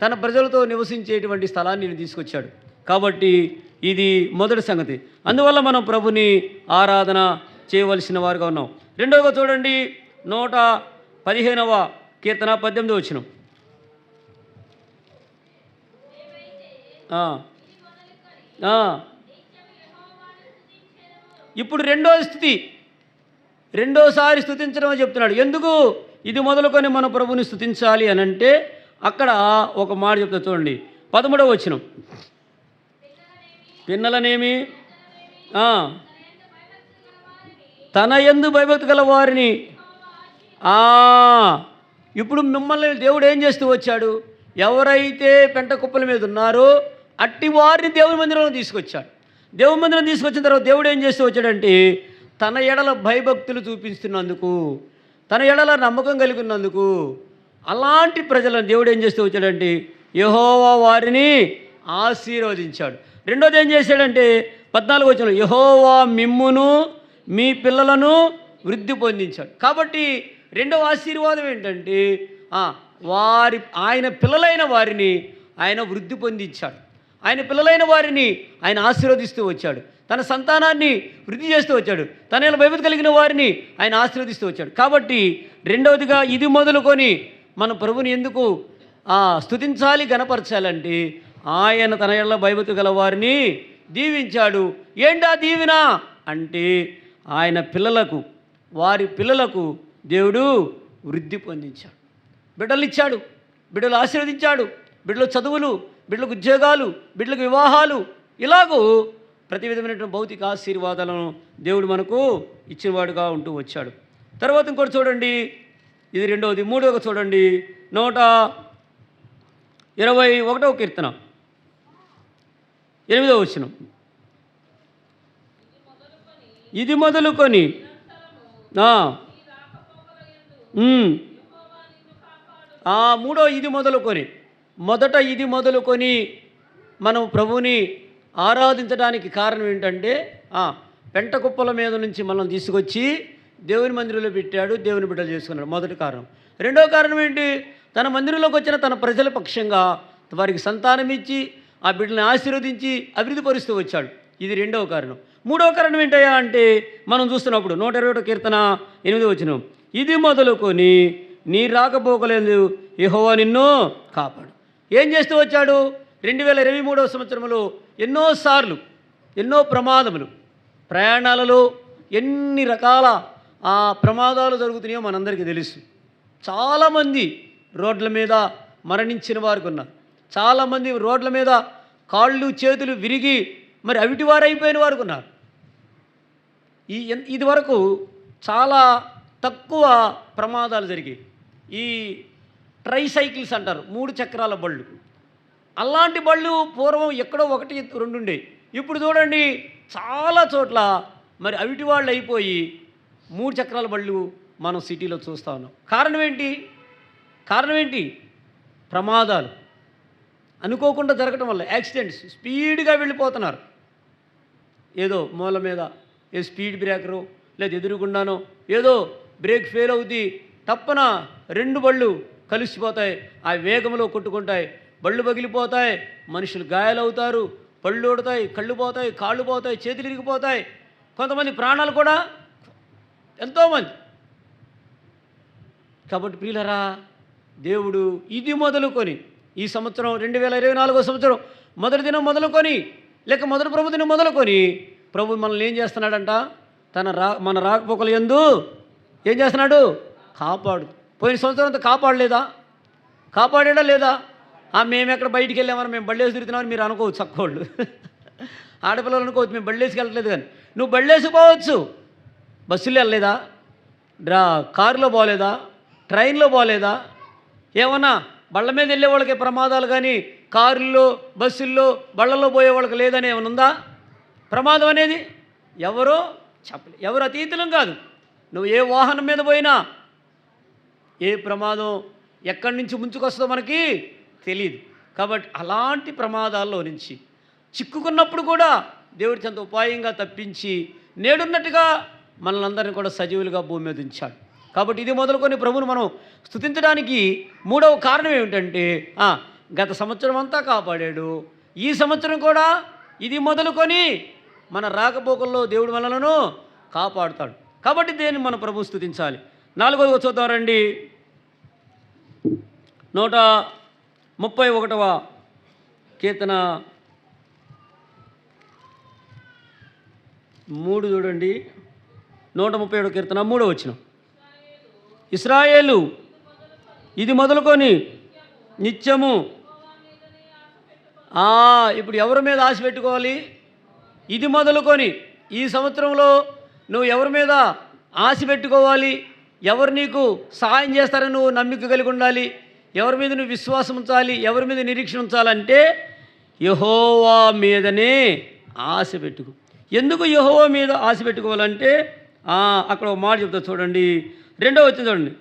తన ప్రజలతో నివసించేటువంటి స్థలాన్ని నేను తీసుకొచ్చాడు. కాబట్టి ఇది మొదటి సంగతి. అందువల్ల మనం ప్రభుని ఆరాధన చేయవలసిన వారుగా ఉన్నాం. రెండవగా చూడండి, 115వ కీర్తన 18వ వచనం. ఇప్పుడు రెండోసారి స్తుతించడం అని చెప్తున్నాడు. ఎందుకు ఇది మొదలుకొని మన ప్రభుని స్తుతించాలి అని అంటే అక్కడ ఒక మాట చెప్తా చూడండి, 13వ వచనం. పిన్నలనేమి తన యందు భయభక్తి గల వారిని. ఇప్పుడు మిమ్మల్ని దేవుడు ఏం చేస్తూ వచ్చాడు? ఎవరైతే పెంట కుప్పల మీద ఉన్నారో అట్టి వారిని దేవుని మందిరంలో తీసుకొచ్చాడు. దేవుని మందిరం తీసుకొచ్చిన తర్వాత దేవుడు ఏం చేస్తూ వచ్చాడంటే తన ఎడల భయభక్తులు చూపిస్తున్నందుకు, తన ఎడల నమ్మకం కలిగి ఉన్నందుకు అలాంటి ప్రజలను దేవుడు ఏం చేస్తూ వచ్చాడంటే యెహోవా వారిని ఆశీర్వదించాడు. రెండోది ఏం చేశాడంటే 14 వచనం, యెహోవా మిమ్మును మీ పిల్లలను వృద్ధి పొందించాడు. కాబట్టి రెండవ ఆశీర్వాదం ఏంటంటే ఆయన పిల్లలైన వారిని ఆయన వృద్ధి పొందించాడు. ఆయన పిల్లలైన వారిని ఆయన ఆశీర్వదిస్తూ వచ్చాడు. తన సంతానాన్ని వృద్ధి చేస్తూ వచ్చాడు. తన భయభక్తి కలిగిన వారిని ఆయన ఆశీర్వదిస్తూ వచ్చాడు. కాబట్టి రెండవదిగా ఇది మొదలుకొని మన ప్రభుని ఎందుకు స్తుతించాలి, గణపరచాలంటే ఆయన తన ఎడల భయభక్తి గల వారిని దీవించాడు. ఏంటా దీవెన అంటే ఆయన పిల్లలకు, వారి పిల్లలకు దేవుడు వృద్ధి పొందించాడు. బిడ్డలు ఇచ్చాడు, బిడ్డలు ఆశీర్వదించాడు. బిడ్డలు చదువులు, బిడ్డలకు ఉద్యోగాలు, బిడ్డలకు వివాహాలు, ఇలాగూ ప్రతి విధమైనటువంటి భౌతిక ఆశీర్వాదాలను దేవుడు మనకు ఇచ్చినవాడుగా ఉంటూ వచ్చాడు. తర్వాత ఇంకోటి చూడండి, ఇది రెండవది. మూడవది చూడండి, 121వ కీర్తన 8వ వచనం, ఇది మొదలుకొని మూడో ఇది మొదలుకొని, మొదట ఇది మొదలుకొని మనం ప్రభుని ఆరాధించడానికి కారణం ఏంటంటే పెంట కుప్పల మీద నుంచి మనం తీసుకొచ్చి దేవుని మందిరంలో పెట్టాడు, దేవుని బిడ్డలు చేసుకున్నాడు. మొదటి కారణం. రెండో కారణం ఏంటి? తన మందిరంలోకి వచ్చిన తన ప్రజల పక్షంగా వారికి సంతానం ఇచ్చి ఆ బిడ్డలను ఆశీర్వదించి అభివృద్ధి పరుస్తూ వచ్చాడు. ఇది రెండవ కారణం. మూడవ కారణం ఏంటయ్యా అంటే మనం చూస్తున్నప్పుడు 121వ కీర్తన 8వ వచనం, ఇది మొదలుకొని నీ రాకపోకలేదు యెహోవా నిన్ను కాపాడు. ఏం చేస్తూ వచ్చాడు? 2023వ సంవత్సరంలో ఎన్నోసార్లు ఎన్నో ప్రమాదములు, ప్రయాణాలలో ఎన్ని రకాల ప్రమాదాలు జరుగుతున్నాయో మనందరికీ తెలుసు. చాలామంది రోడ్ల మీద మరణించిన వారికి ఉన్నారు. చాలామంది రోడ్ల మీద కాళ్ళు చేతులు విరిగి మరి అవిటివారు అయిపోయిన వారికి ఉన్నారు. ఇది వరకు చాలా తక్కువ ప్రమాదాలు జరిగాయి. ఈ ట్రైసైకిల్స్ అంటారు, 3 చక్రాల బళ్ళు. అలాంటి బళ్ళు పూర్వం ఎక్కడో 1, 2 ఉండేవి. ఇప్పుడు చూడండి చాలా చోట్ల మరి అవిటి వాళ్ళు అయిపోయి 3 చక్రాల బళ్ళు మనం సిటీలో చూస్తూ ఉన్నాం. కారణం ఏంటి? ప్రమాదాలు అనుకోకుండా జరగటం వల్ల, యాక్సిడెంట్స్. స్పీడ్గా వెళ్ళిపోతున్నారు. ఏదో మూల మీద స్పీడ్ బ్రేకరు లేదా ఎదురుగుండానో ఏదో బ్రేక్ ఫెయిల్ అవుద్ది, తప్పన 2 బళ్ళు కలిసిపోతాయి, ఆ వేగంలో కొట్టుకుంటాయి, బళ్ళు పగిలిపోతాయి, మనుషులు గాయాలవుతారు, పళ్ళు ఊడతాయి, కళ్ళు పోతాయి, కాళ్ళు పోతాయి, చేతులు ఇరిగిపోతాయి, కొంతమంది ప్రాణాలు కూడా, ఎంతోమంది. కాబట్టి ప్రియులరా, దేవుడు ఇది మొదలుకొని ఈ సంవత్సరం 2024వ సంవత్సరం మొదటి దినం మొదలుకొని లేక మొదటి ప్రభు దినం మొదలుకొని ప్రభు మనల్ని ఏం చేస్తున్నాడంట? మన రాకపోకలు యందు ఏం చేస్తున్నాడు? కాపాడు. పోయిన సంవత్సరం అంతా కాపాడాడా లేదా? మేము ఎక్కడ బయటికి వెళ్ళామని మేము బళ్ళేసి తిరుగుతున్నామని మీరు అనుకోవచ్చు. చక్కోళ్ళు ఆడపిల్లలు అనుకోవచ్చు మేము బళ్ళేసుకు వెళ్ళట్లేదు కానీ, నువ్వు బళ్ళేసిపోవచ్చు. బస్సులో వెళ్ళలేదా? కారులో పోలేదా? ట్రైన్లో పోలేదా? ఏమన్నా బళ్ళ మీద వెళ్ళే వాళ్ళకి ప్రమాదాలు కానీ కారుల్లో, బస్సుల్లో, బళ్ళల్లో పోయే వాళ్ళకి లేదని ఏమైనా ఉందా? ప్రమాదం అనేది ఎవరో చెప్పలేదు. ఎవరు అతీతులం కాదు. నువ్వు ఏ వాహనం మీద పోయినా ఏ ప్రమాదం ఎక్కడి నుంచి ముంచుకొస్తుందో మనకి తెలియదు. కాబట్టి అలాంటి ప్రమాదాల్లో నుంచి చిక్కుకున్నప్పుడు కూడా దేవుడి చెంత ఉపాయంగా తప్పించి నేడున్నట్టుగా మనల్ని కూడా సజీవులుగా భూమి మీద ఉంచాడు. కాబట్టి ఇది మొదలుకొని ప్రభువును మనం స్తుతించడానికి మూడవ కారణం ఏమిటంటే గత సంవత్సరం అంతా కాపాడాడు, ఈ సంవత్సరం కూడా ఇది మొదలుకొని మన రాకపోకల్లో దేవుడు మనలను కాపాడుతాడు. కాబట్టి దేన్ని మన ప్రభు స్తుతించాలి. 4వది చూద్దాం రండి. 131వ కీర్తన 3 చూడండి. 137వ కీర్తన 3వ వచనం, ఇశ్రాయేలు ఇది మొదలుకొని నిత్యము. ఇప్పుడు ఎవరి మీద ఆశ పెట్టుకోవాలి? ఇది మొదలుకొని ఈ సంవత్సరంలో నువ్వు ఎవరి మీద ఆశ పెట్టుకోవాలి? ఎవరు నీకు సహాయం చేస్తారని నువ్వు నమ్మిక కలిగి ఉండాలి? ఎవరి మీద నువ్వు విశ్వాసం ఉంచాలి, ఎవరి మీద నిరీక్షణ ఉంచాలంటే యెహోవా మీదనే ఆశ పెట్టుకో. ఎందుకు యెహోవా మీద ఆశ పెట్టుకోవాలంటే అక్కడ ఒక మాట చెప్తా చూడండి, 2వ వచనం చూడండి.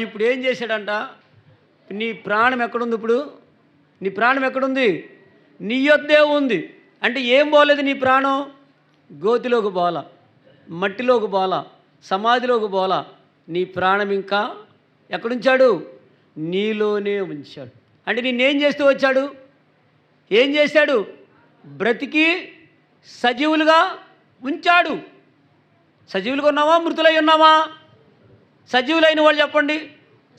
ఇప్పుడు ఏం చేశాడంట? నీ ప్రాణం ఎక్కడుంది? ఇప్పుడు నీ ప్రాణం ఎక్కడుంది? నీ యొద్దే ఉంది. అంటే ఏం పోలేదు నీ ప్రాణం? గోతిలోకి పోలా, మట్టిలోకి పోలా, సమాధిలోకి పోలా. నీ ప్రాణం ఇంకా ఎక్కడుంచాడు? నీలోనే ఉంచాడు. అంటే నిన్నేం చేస్తూ వచ్చాడు? ఏం చేశాడు? బ్రతికి సజీవులుగా ఉంచాడు. సజీవులుగా ఉన్నామా, మృతులై ఉన్నామా? సజీవులైన వాళ్ళు చెప్పండి.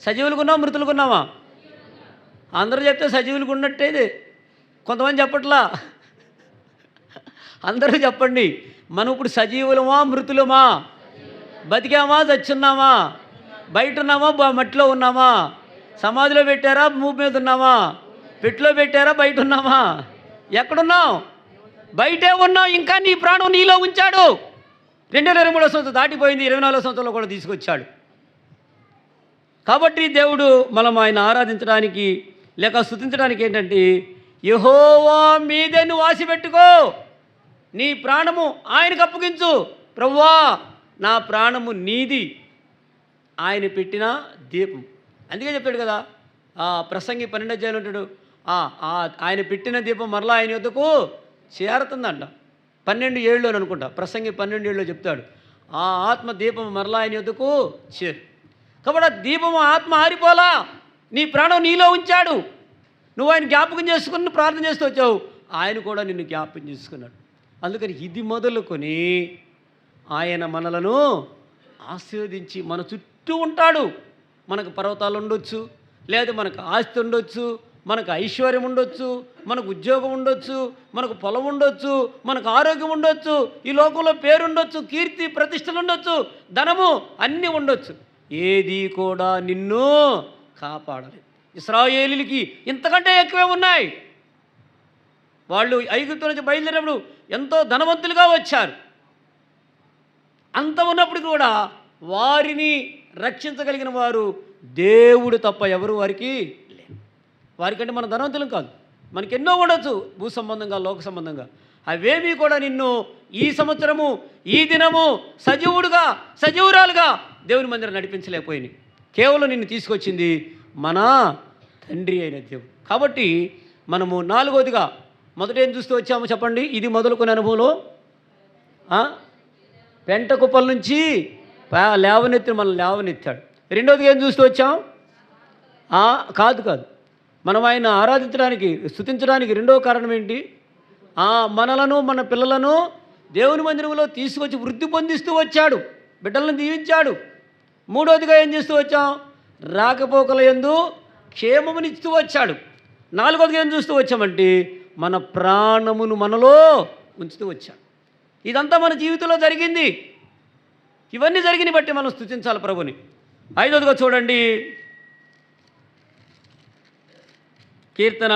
సజీవులుగా ఉన్నామా, మృతులుగా ఉన్నామా? అందరూ చెప్తే సజీవులుగా ఉన్నట్టేది, కొంతమంది చెప్పట్లా. అందరూ చెప్పండి. మనం ఇప్పుడు సజీవులమా, మృతులమా? బతికామా, చచ్చున్నామా? బయట ఉన్నామా, మట్టిలో ఉన్నామా? సమాధిలో పెట్టారా, భూమి మీద ఉన్నామా? పెట్టిలో పెట్టారా, బయట ఉన్నామా? ఎక్కడున్నాం? బయటే ఉన్నాం. ఇంకా నీ ప్రాణం నీలో ఉంచాడు. 2023 సంవత్సరం దాటిపోయింది, 24వ సంవత్సరంలో కూడా తీసుకొచ్చాడు. కాబట్టి దేవుడు మనం ఆయన ఆరాధించడానికి లేక స్తుతించడానికి ఏంటంటే, యెహోవా మీదే నువ్వు ఆశ పెట్టుకో, నీ ప్రాణము ఆయనకు అప్పగించు. ప్రభువా, నా ప్రాణము నీది, ఆయన పెట్టిన దీపం. అందుకే చెప్పాడు కదా, ప్రసంగి 12వ అధ్యాయంలో ఉంటాడు, ఆయన పెట్టిన దీపం మరలా ఆయన యొద్దకు చేరుతుందంట. 12:7 అనుకుంటా, ప్రసంగి 12:7 చెప్తాడు, ఆ ఆత్మ దీపం మరలా ఆయన యొద్దకు చేరు. కాబట్టి ఆ దీపము ఆత్మ ఆరిపోలా, నీ ప్రాణం నీలో ఉంచాడు. నువ్వు ఆయన జ్ఞాపకం చేసుకుని ప్రార్థన చేస్తూ వచ్చావు, ఆయన కూడా నిన్ను జ్ఞాపకం చేసుకున్నాడు. అందుకని ఇది మొదలుకొని ఆయన మనలను ఆశీర్వదించి మన చుట్టూ ఉంటాడు. మనకు పర్వతాలు ఉండొచ్చు, లేదా మనకు ఆస్తి ఉండొచ్చు, మనకు ఐశ్వర్యం ఉండొచ్చు, మనకు ఉద్యోగం ఉండొచ్చు, మనకు పొలం ఉండొచ్చు, మనకు ఆరోగ్యం ఉండొచ్చు, ఈ లోకంలో పేరుండొచ్చు, కీర్తి ప్రతిష్టలు ఉండొచ్చు, ధనము అన్నీ ఉండొచ్చు. ఏది కూడా నిన్ను కాపాడలేదు. ఇశ్రాయేలీయులకి ఇంతకంటే ఎక్కువే ఉన్నాయి. వాళ్ళు ఐగుప్తు నుంచి బయలుదేరినప్పుడు ఎంతో ధనవంతులుగా వచ్చారు. అంత ఉన్నప్పుడు కూడా వారిని రక్షించగలిగిన వారు దేవుడు తప్ప ఎవరు వారికి లేరు. వారికంటే మన ధనవంతులం కాదు, మనకి ఎన్నో ఉండొచ్చు, భూ సంబంధంగా, లోక సంబంధంగా. అవేమీ కూడా నిన్ను ఈ సంవత్సరము, ఈ దినము సజీవుడుగా, సజీవురాలుగా దేవుని మందిరం నడిపించలేకపోయింది. కేవలం నిన్ను తీసుకొచ్చింది మన తండ్రి అయిన దేవుడు. కాబట్టి మనము 4వదిగా మొదట ఏం చూస్తూ వచ్చామో చెప్పండి. ఇది మొదలుకొని అనుభవంలో పెంట కుప్పల నుంచి మనల్ని లేవనెత్తాడు. 2వదిగా ఏం చూస్తూ వచ్చాం? కాదు మనం ఆయన ఆరాధించడానికి, స్తుతించడానికి 2వ కారణం ఏంటి? మనలను, మన పిల్లలను దేవుని మందిరంలో తీసుకొచ్చి వృద్ధి పొందిస్తూ వచ్చాడు, బిడ్డలను దీవించాడు. 3వదిగా ఏం చేస్తూ వచ్చాం? రాకపోకల యందు క్షేమమునిస్తూ వచ్చాడు. 4వదిగా ఏం చూస్తూ వచ్చామంటే మన ప్రాణమును మనలో ఉంచుతూ వచ్చాడు. ఇదంతా మన జీవితంలో జరిగింది. ఇవన్నీ జరిగిన బట్టి మనం స్తుతించాలి ప్రభుని. 5వదిగా చూడండి, కీర్తన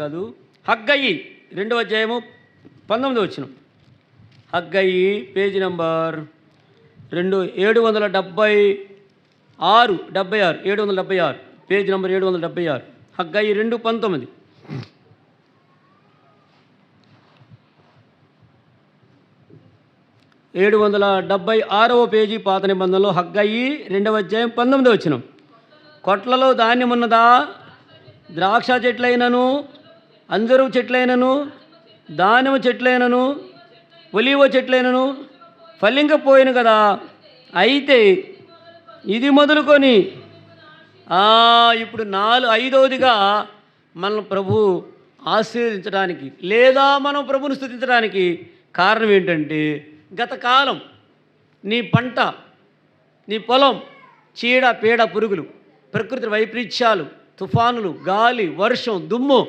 కాదు, హగ్గయి 2వ అధ్యాయము 19వ వచనం. హగ్గయి పేజీ నంబర్ 776 పేజీ నంబర్ 776, హగ్గయి 2:19. 776వ పేజీ పాత నిబంధనలో హగ్గయి 2వ అధ్యాయం 19వ వచనం. కొట్లలో ధాన్యమున్నదా? ద్రాక్ష చెట్లైనను, అంజరు చెట్లైనను, దానిమ్మ చెట్లైనను, ఒలీవ చెట్లైనను ఫలింకపోయిన కదా. అయితే ఇది మొదలుకొని ఇప్పుడు 5వదిగా మనం ప్రభు ఆశీర్వదించడానికి లేదా మనం ప్రభుని స్తుతించడానికి కారణం ఏంటంటే, గత కాలం నీ పంట, నీ పొలం, చీడ పీడ పురుగులు, ప్రకృతి వైపరీత్యాలు, తుఫానులు, గాలి, వర్షం, దుమ్ము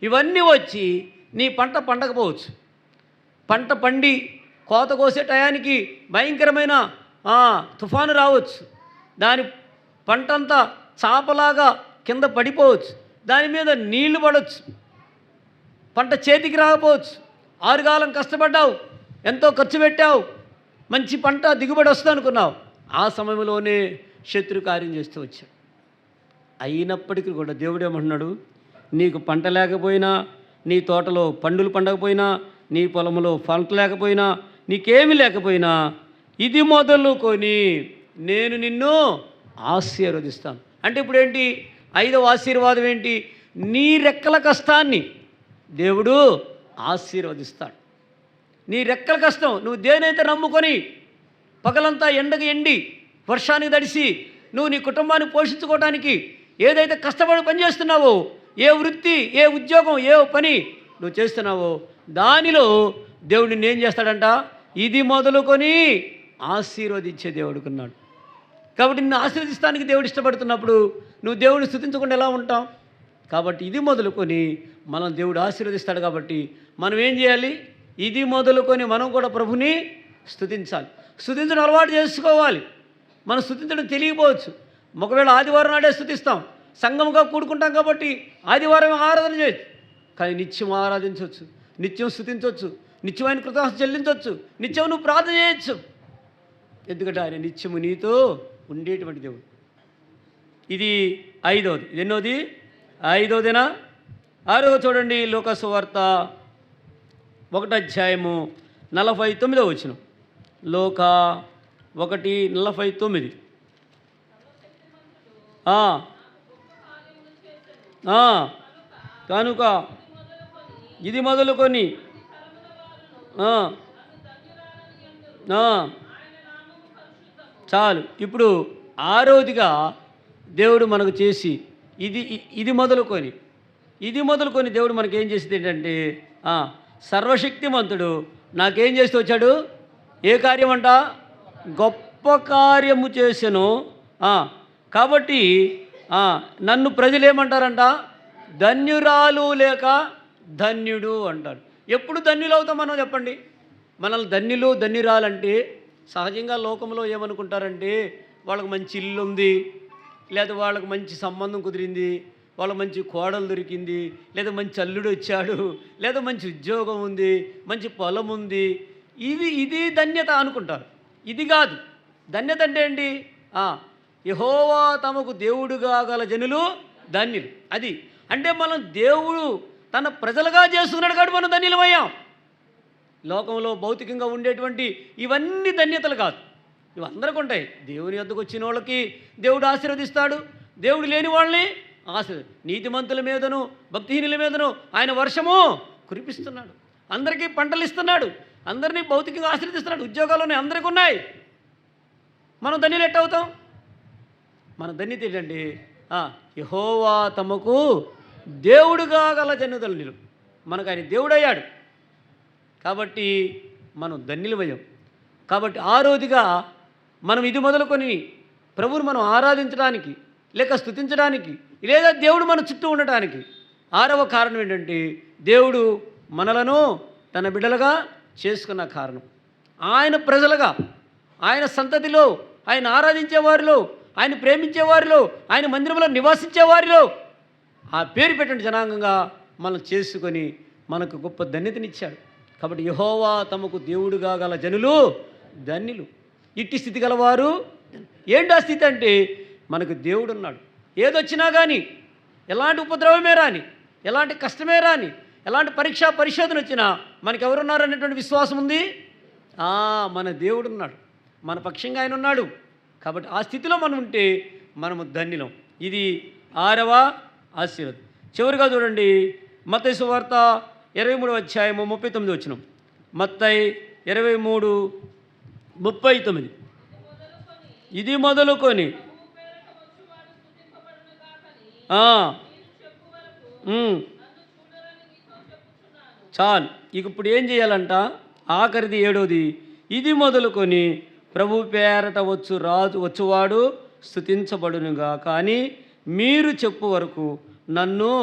ఇవన్నీ వచ్చి నీ పంట పండకపోవచ్చు. పంట పండి కోత కోసే టయానికి భయంకరమైన తుఫాను రావచ్చు, దాని పంటంతా చాపలాగా కింద పడిపోవచ్చు, దాని మీద నీళ్లు పడవచ్చు, పంట చేతికి రాకపోవచ్చు. 6 కాలం కష్టపడ్డావు, ఎంతో ఖర్చు పెట్టావు, మంచి పంట దిగుబడి వస్తుంది అనుకున్నావు. ఆ సమయంలోనే శత్రు కార్యం చేస్తూ వచ్చాడు. అయినప్పటికీ కూడా దేవుడు ఏమంటున్నాడు, నీకు పంట లేకపోయినా, నీ తోటలో పండులు పండకపోయినా, నీ పొలంలో పంట లేకపోయినా, నీకేమీ లేకపోయినా, ఇది మొదలుకొని నేను నిన్ను ఆశీర్వదిస్తాను. అంటే ఇప్పుడు ఏంటి? 5వ ఆశీర్వాదం ఏంటి? నీ రెక్కల కష్టాన్ని దేవుడు ఆశీర్వదిస్తాడు. నీ రెక్కల కష్టం, నువ్వు దేనైతే నమ్ముకొని పగలంతా ఎండకు ఎండి వర్షానికి తడిసి నువ్వు నీ కుటుంబాన్ని పోషించుకోవడానికి ఏదైతే కష్టపడి పనిచేస్తున్నావో, ఏ వృత్తి, ఏ ఉద్యోగం, ఏ పని నువ్వు చేస్తున్నావో, దానిలో దేవుడు నిన్ను ఏం చేస్తాడంట? ఇది మొదలుకొని ఆశీర్వదించే దేవుడుకున్నాడు. కాబట్టి నిన్ను ఆశీర్వదిస్తానికి దేవుడు ఇష్టపడుతున్నప్పుడు నువ్వు దేవుడిని స్తుతించకుండా ఎలా ఉంటావు? కాబట్టి ఇది మొదలుకొని మనం దేవుడు ఆశీర్వదిస్తాడు. కాబట్టి మనం ఏం చేయాలి? ఇది మొదలుకొని మనం కూడా ప్రభుని స్తుతించాలి. స్తుతించడం అలవాటు చేసుకోవాలి. మనం స్తుతించడం తెలియకపోవచ్చు. ఒకవేళ ఆదివారం నాడే స్తుతిస్తాం, సంఘముగా కూడుకుంటాం కాబట్టి ఆదివారం ఆరాధన చేయొచ్చు. కానీ నిత్యం ఆరాధించవచ్చు, నిత్యం స్తుతించవచ్చు, నిత్యమైన కృతజ్ఞత చెల్లించవచ్చు, నిత్యం నువ్వు ప్రార్థన చేయొచ్చు. ఎందుకంటే ఆయన నిత్యము నీతో ఉండేటువంటి దేవుడు. ఇది 5వది. ఇది ఎన్నోది? 5వదేనా? 6వ చూడండి, లూకాసు వార్త 1వ అధ్యాయము 49వ వచనం. లూకా 1:49. కనుక ఇది మొదలుకొని చాలు. ఇప్పుడు 6వదిగా దేవుడు మనకు చేసి ఇది మొదలుకొని దేవుడు మనకేం చేసేది ఏంటంటే, సర్వశక్తిమంతుడు నాకేం చేస్తూ వచ్చాడు? ఏ కార్యం అంట? గొప్ప కార్యము చేసెను. కాబట్టి నన్ను ప్రజలు ఏమంటారంట? ధన్యురాలు లేక ధన్యుడు అంటారు. ఎప్పుడు ధన్యులు అవుతాం మనం చెప్పండి? మనల్ని ధన్యులు ధన్యురాలంటే సహజంగా లోకంలో ఏమనుకుంటారంటే, వాళ్ళకి మంచి ఇల్లు ఉంది, లేదా వాళ్ళకి మంచి సంబంధం కుదిరింది, వాళ్ళకి మంచి కోడలు దొరికింది, లేదా మంచి అల్లుడు వచ్చాడు, లేదా మంచి ఉద్యోగం ఉంది, మంచి పొలం ఉంది, ఇది ధన్యత అనుకుంటారు. ఇది కాదు. ధన్యత అంటే ఏంటి? యెహోవా తమకు దేవుడుగా గల జనులు ధన్యులు. అది అంటే మనం దేవుడు తన ప్రజలుగా చేసుకున్నాడు కాబట్టి మనం ధన్యులమయ్యాం. లోకంలో భౌతికంగా ఉండేటువంటి ఇవన్నీ ధన్యతలు కాదు, ఇవి అందరికీ ఉంటాయి. దేవుని వద్దకు వచ్చిన వాళ్ళకి దేవుడు ఆశీర్వదిస్తాడు, దేవుడు లేని వాళ్ళని నీతిమంతుల మీదను భక్తిహీనుల మీదను ఆయన వర్షము కురిపిస్తున్నాడు, అందరికీ పంటలు ఇస్తున్నాడు, అందరినీ భౌతికంగా ఆశీర్వదిస్తున్నాడు. ఉద్యోగాలు అందరికీ ఉన్నాయి. మనం ధన్యులు ఎట్ట అవుతాం? మన ధన్యత ఏంటంటే యెహోవా తమకు దేవుడుగా గల జనులు, మనకు ఆయన దేవుడయ్యాడు కాబట్టి మనం ధన్యులమయ్యాం. కాబట్టి 6వదిగా మనం ఇది మొదలుకొని ప్రభువును మనం ఆరాధించడానికి, లేక స్తుతించడానికి, లేదా దేవుడు మన చుట్టూ ఉండటానికి 6వ కారణం ఏంటంటే, దేవుడు మనలను తన బిడ్డలుగా చేసుకున్న కారణం. ఆయన ప్రజలుగా, ఆయన సంతతిలో, ఆయన ఆరాధించే వారిలో, ఆయన ప్రేమించే వారిలో, ఆయన మందిరంలో నివాసించే వారిలో ఆ పేరు పెట్టిన జనాంగంగా మనం చేసుకొని మనకు గొప్ప ధన్యతనిచ్చాడు. కాబట్టి యెహోవా తమకు దేవుడుగా గల జనులు ధన్యులు. ఇట్టి స్థితి గలవారు. ఏంటి ఆ స్థితి అంటే, మనకు దేవుడు ఉన్నాడు. ఏదొచ్చినా కానీ, ఎలాంటి ఉపద్రవమే రాని, ఎలాంటి కష్టమే రాని, ఎలాంటి పరీక్ష పరిశోధన వచ్చినా మనకెవరున్నారు అనేటువంటి విశ్వాసం ఉంది. మన దేవుడు ఉన్నాడు, మన పక్షంగా ఆయన ఉన్నాడు. కాబట్టి ఆ స్థితిలో మనం ఉంటే మనము ధన్యులం. ఇది 6వ ఆశీర్వాదం. చివరిగా చూడండి, మత్తయి సువార్త 23వ అధ్యాయము 39వ వచనం. మత్తయి 23:39. ఇది మొదలుకొని చాలు. ఇప్పుడు ఏం చేయాలంట? ఆఖరిది 7వది. ఇది మొదలుకొని ప్రభు పేరట వచ్చువాడు స్తుతించబడునుగా, కానీ మీరు చెప్పు వరకు నన్ను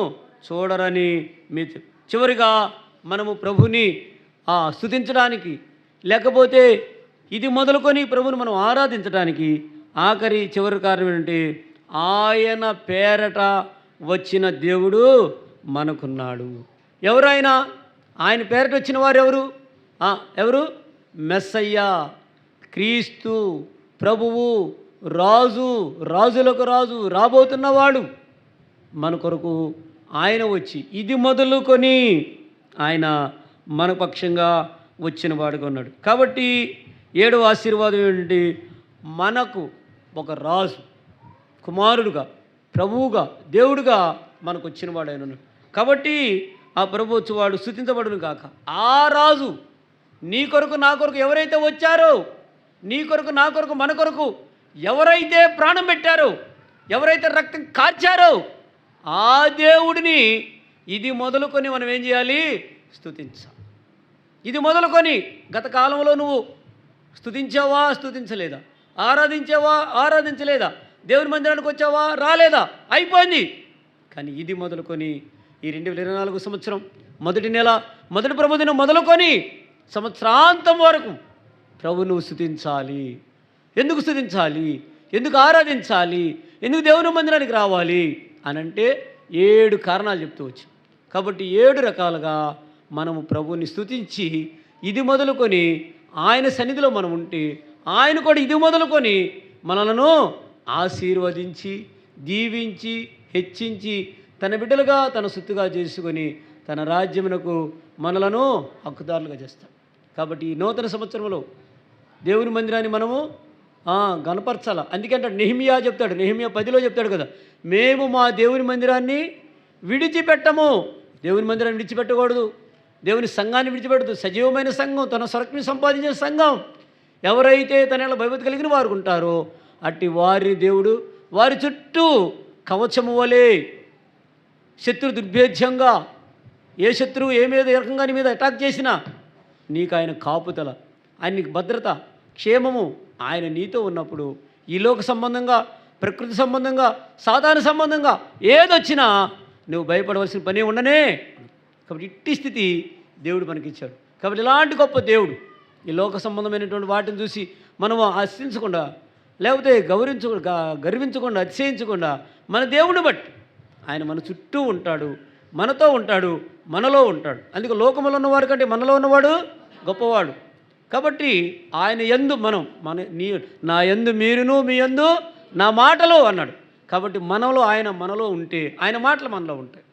చూడరని మీ. చివరిగా మనము ప్రభుని స్తుతించడానికి, లేకపోతే ఇది మొదలుకొని ప్రభుని మనం ఆరాధించడానికి చివరి కారణం ఏంటంటే, ఆయన పేరట వచ్చిన దేవుడు మనకున్నాడు. ఎవరైనా ఆయన పేరట వచ్చిన వారు ఎవరు? ఎవరు? మెస్సయ్య, క్రీస్తు, ప్రభువు, రాజు, రాజులకు రాజు, రాబోతున్నవాడు. మన కొరకు ఆయన వచ్చి ఇది మొదలుకొని ఆయన మన పక్షంగా వచ్చిన వాడుగా ఉన్నాడు. కాబట్టి 7వ ఆశీర్వాదం ఏంటంటే, మనకు ఒక రాజు, కుమారుడుగా, ప్రభువుగా, దేవుడుగా మనకు వచ్చిన వాడు ఆయన ఉన్నాడు. కాబట్టి ఆ ప్రభు వచ్చేవాడు స్తుతించబడును కాక. ఆ రాజు నీ కొరకు నా కొరకు ఎవరైతే వచ్చారో, నీ కొరకు నా కొరకు మన కొరకు ఎవరైతే ప్రాణం పెట్టారో, ఎవరైతే రక్తం కార్చారో, ఆ దేవుడిని ఇది మొదలుకొని మనం ఏం చేయాలి? స్తుతించాలి. ఇది మొదలుకొని గత కాలంలో నువ్వు స్తుతించావా? స్తుతించలేదా? ఆరాధించావా? ఆరాధించలేదా? దేవుని మందిరానికి వచ్చావా? రాలేదా? అయిపోయింది. కానీ ఇది మొదలుకొని ఈ 2024 సంవత్సరం మొదటి నెల మొదటి ప్రభుదినం మొదలుకొని సంవత్సరాంతం వరకు ప్రభు నువ్వు స్తుతించాలి. ఎందుకు స్తుతించాలి? ఎందుకు ఆరాధించాలి? ఎందుకు దేవుని మందిరానికి రావాలి అనంటే 7 కారణాలు చెప్తూ వచ్చి. కాబట్టి 7 రకాలుగా మనము ప్రభువుని స్తుతించి ఇది మొదలుకొని ఆయన సన్నిధిలో మనం ఉంటే, ఆయన కూడా ఇది మొదలుకొని మనలను ఆశీర్వదించి, దీవించి, హెచ్చించి, తన బిడ్డలుగా తన సొత్తుగా చేసుకొని తన రాజ్యమునకు మనలను హక్కుదారులుగా చేస్తాడు. కాబట్టి ఈ నూతన సంవత్సరంలో దేవుని మందిరాన్ని మనము గణపరచాల. అందుకంటే నెహెమ్యా చెప్తాడు, నెహెమ్యా 10లో చెప్తాడు కదా, మేము మా దేవుని మందిరాన్ని విడిచిపెట్టము. దేవుని మందిరాన్ని విడిచిపెట్టకూడదు, దేవుని సంఘాన్ని విడిచిపెట్టదు. సజీవమైన సంఘం, తన సరుకుని సంపాదించిన సంఘం, ఎవరైతే తన భయభక్తి కలిగిన వారు ఉంటారో అట్టి వారి దేవుడు వారి చుట్టూ కవచము వలె శత్రు దుర్భేద్యంగా, ఏ శత్రువు ఏ మీద ఏ రకంగా నీ మీద అటాక్ చేసినా నీకు ఆయన కాపుదల, ఆయన నీకు భద్రత, క్షేమము ఆయన నీతో ఉన్నప్పుడు ఈ లోక సంబంధంగా, ప్రకృతి సంబంధంగా, సాధారణ సంబంధంగా ఏదొచ్చినా నువ్వు భయపడవలసిన పని ఉండనే. కాబట్టి ఇట్టి స్థితి దేవుడు మనకిచ్చాడు. కాబట్టి ఇలాంటి గొప్ప దేవుడు ఈ లోక సంబంధమైనటువంటి వాటిని చూసి మనం ఆశించకుండా, లేకపోతే గర్వించకుండా, అతిశయించకుండా మన దేవుడిని బట్టి ఆయన మన చుట్టూ ఉంటాడు, మనతో ఉంటాడు, మనలో ఉంటాడు. అందుకే లోకములో ఉన్నవారు కంటే మనలో ఉన్నవాడు గొప్పవాడు. కాబట్టి ఆయన యందు మనం నా యందు మీరును, మీ యందు నా మాటలు అన్నాడు. కాబట్టి మనలో ఆయన మనలో ఉంటే ఆయన మాటలు మనలో ఉంటాయి.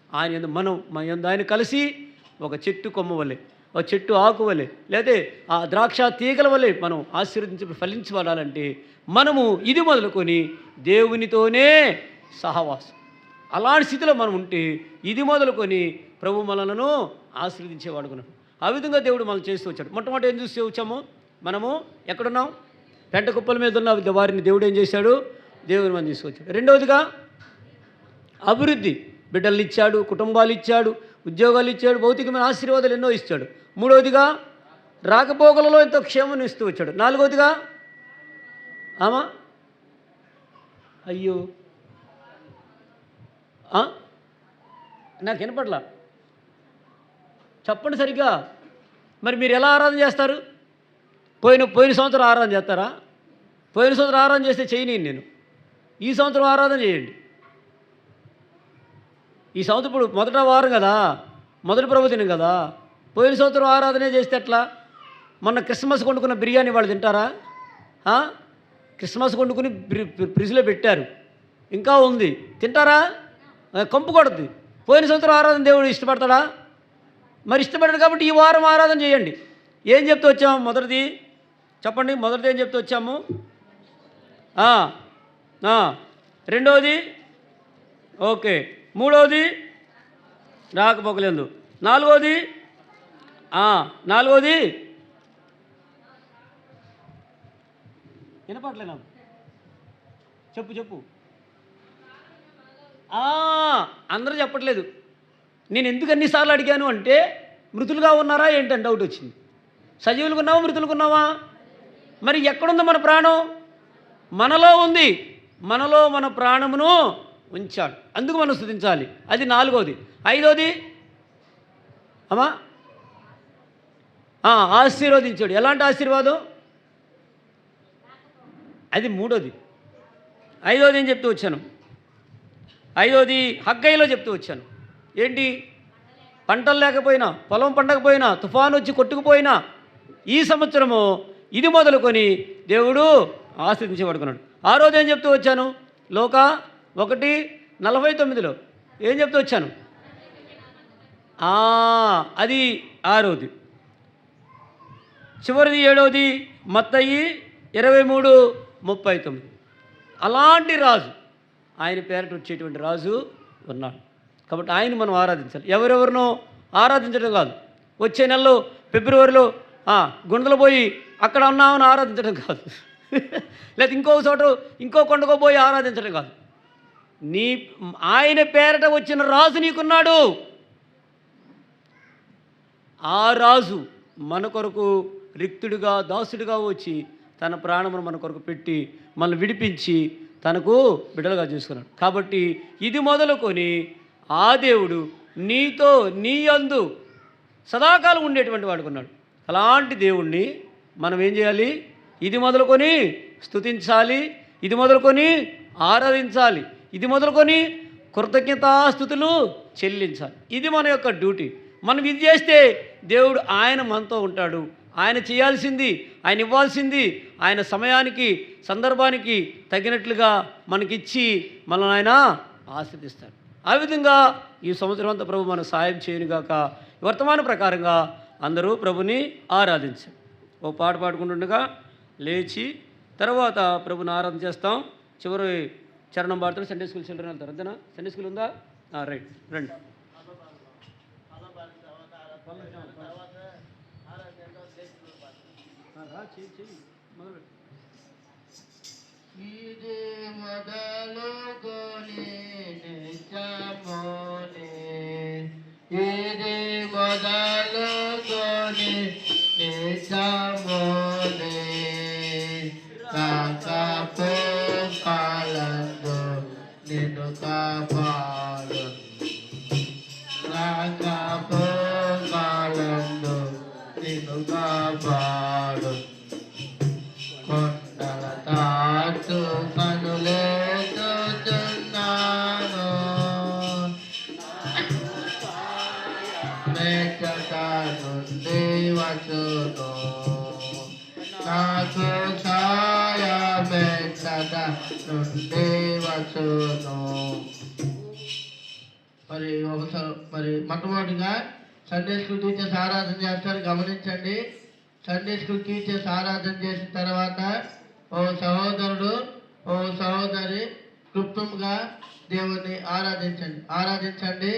ఆయన యందు మనం మన యందు ఆయన కలిసి ఒక చెట్టు కొమ్మ వలె, ఒక చెట్టు ఆకు వలె, లేకపోతే ఆ ద్రాక్ష తీగల వలె మనం ఆశీర్వదించి ఫలించబడాలంటే మనము ఇది మొదలుకొని దేవునితోనే సహవాసం. అలాంటి స్థితిలో మనం ఉంటే ఇది మొదలుకొని ప్రభు మనలను ఆశీర్వదించేవాడుకున్నాడు. ఆ విధంగా దేవుడు మనం చేస్తూ వచ్చాడు. మొట్టమొదటి ఏం చూస్తూ వచ్చాము? మనము ఎక్కడున్నాం? పెంట కుప్పల మీద ఉన్న వారిని దేవుడు ఏం చేశాడు? దేవుని మనం తీసుకొచ్చాడు. రెండవదిగా అభివృద్ధి, బిడ్డలు ఇచ్చాడు, కుటుంబాలు ఇచ్చాడు, ఉద్యోగాలు ఇచ్చాడు, భౌతికమైన ఆశీర్వాదాలు ఎన్నో ఇచ్చాడు. మూడవదిగా రాకపోకలలో ఎంతో క్షేమం ఇస్తూ వచ్చాడు. నాలుగవదిగా అయ్యో నాకు వినపట్లా, చెప్పండి సరిగ్గా. మరి మీరు ఎలా ఆరాధన చేస్తారు? పోయిన సంవత్సరం ఆరాధన చేస్తారా? పోయిన సంవత్సరం ఆరాధన చేస్తే చేయని నేను. ఈ సంవత్సరం ఆరాధన చేయండి. ఈ సంవత్సరం ఇప్పుడు మొదట వారం కదా, మొదటి ప్రభుదినం కదా. పోయిన సంవత్సరం ఆరాధనే చేస్తే ఎట్లా? మొన్న క్రిస్మస్ వండుకున్న బిర్యానీ వాళ్ళు తింటారా? క్రిస్మస్ వండుకుని ఫ్రిడ్జ్లో పెట్టారు, ఇంకా ఉంది, తింటారా? కంపు కొడుతుంది. పోయిన సంవత్సరం ఆరాధన దేవుడు ఇష్టపడతాడా? మరి ఇష్టపడ్డాడు. కాబట్టి ఈ వారం ఆరాధన చేయండి. ఏం చెప్తూ వచ్చాము? మొదటిది చెప్పండి. మొదటిది ఏం చెప్తూ వచ్చాము? రెండవది ఓకే, మూడవది రాకపోకలేదు, నాలుగవది వినపట్లే నాకు, చెప్పు. అందరూ చెప్పట్లేదు. నేను ఎందుకు అన్నిసార్లు అడిగాను అంటే మృతులుగా ఉన్నారా ఏంటని డౌట్ వచ్చింది. సజీవులుగా ఉన్నావా, మృతులుగా ఉన్నావా? మరి ఎక్కడుంది మన ప్రాణం? మనలో ఉంది. మనలో మన ప్రాణమును ఉంచాడు, అందుకు మనం స్తుతించాలి. అది నాలుగవది. ఐదవది ఆశీర్వదించాడు. ఎలాంటి ఆశీర్వాదం? అది మూడోది. ఐదోది ఏం చెప్తూ వచ్చాను? ఐదోది హగ్గయిలో చెప్తూ వచ్చాను. ఏంటి? పంటలు లేకపోయినా, పొలం పండకపోయినా, తుఫాను వచ్చి కొట్టుకుపోయినా ఈ సంవత్సరము ఇది మొదలుకొని దేవుడు ఆశీర్వదించబడుకున్నాడు. ఆ రోజు ఏం చెప్తూ వచ్చాను? లోక 1:49లో ఏం చెప్తూ వచ్చాను? అది ఆరోది. చివరిది ఏడవది మత్తయి 23:39. అలాంటి రాజు, ఆయన పేరట వచ్చేటువంటి రాజు ఉన్నాడు. కాబట్టి ఆయన మనం ఆరాధించాలి. ఎవరెవరినో ఆరాధించడం కాదు. వచ్చే నెలలో ఫిబ్రవరిలో గుండెలు పోయి అక్కడ ఉన్నామని ఆరాధించడం కాదు. లేదా ఇంకో కొండకో పోయి ఆరాధించడం కాదు. ఆయన పేరట వచ్చిన రాజు నీకున్నాడు. ఆ రాజు మన కొరకు రిక్తుడిగా, దాసుడిగా వచ్చి తన ప్రాణమును మన కొరకు పెట్టి మనల్ని విడిపించి తనకు బిడ్డలుగా చేసుకున్నాడు. కాబట్టి ఇది మొదలుకొని ఆ దేవుడు నీతో నీ యందు సదాకాలం ఉండేటువంటి వాడుకున్నాడు. అలాంటి దేవుణ్ణి మనం ఏం చేయాలి? ఇది మొదలుకొని స్తుతించాలి, ఇది మొదలుకొని ఆరాధించాలి, ఇది మొదలుకొని కృతజ్ఞతాస్తుతులు చెల్లించాలి. ఇది మన యొక్క డ్యూటీ. మనం ఇది చేస్తే దేవుడు ఆయన మనతో ఉంటాడు. ఆయన చేయాల్సింది, ఆయన ఇవ్వాల్సింది ఆయన సమయానికి, సందర్భానికి తగినట్లుగా మనకిచ్చి మనల్ని ఆయన ఆశీర్వదిస్తాడు. ఆ విధంగా ఈ సంవత్సరం అంతా ప్రభు మన సాయం చేయనుగాక. వర్తమాన ప్రకారంగా అందరూ ప్రభుని ఆరాధించారు. ఓ పాట పాడుకుంటుండగా లేచి తర్వాత ప్రభుని ఆరాధన చేస్తాం. చివరి చరణం పాడుతారు. సండే స్కూల్ చిల్డ్రన్ వెళ్తారు. అంతేనా? సండే స్కూల్ ఉందా? రైట్, రండి. ఇది మొదలుకొని నిత్యమునే, ఇది మొదలుకొని నిత్యమునే, కాకపో కాలంలో నిన్ను కాపాడు, కాకపో కాలంలో నిన్ను కాపాడు. కొండల తాటు కనులేతున్నాను, మెచ్చట నుండి వచ్చును, నాకు ఛాయ మెచ్చట నుండి వచ్చును. మరి మొట్టమొదటిగా సండే స్కూల్ టీచర్స్ ఆరాధన చేస్తారు, గమనించండి. సండే స్కూల్ టీచర్స్ ఆరాధన చేసిన తర్వాత ఓ సహోదరుడు, ఓ సహోదరి క్లుప్తంగా దేవుణ్ణి ఆరాధించండి.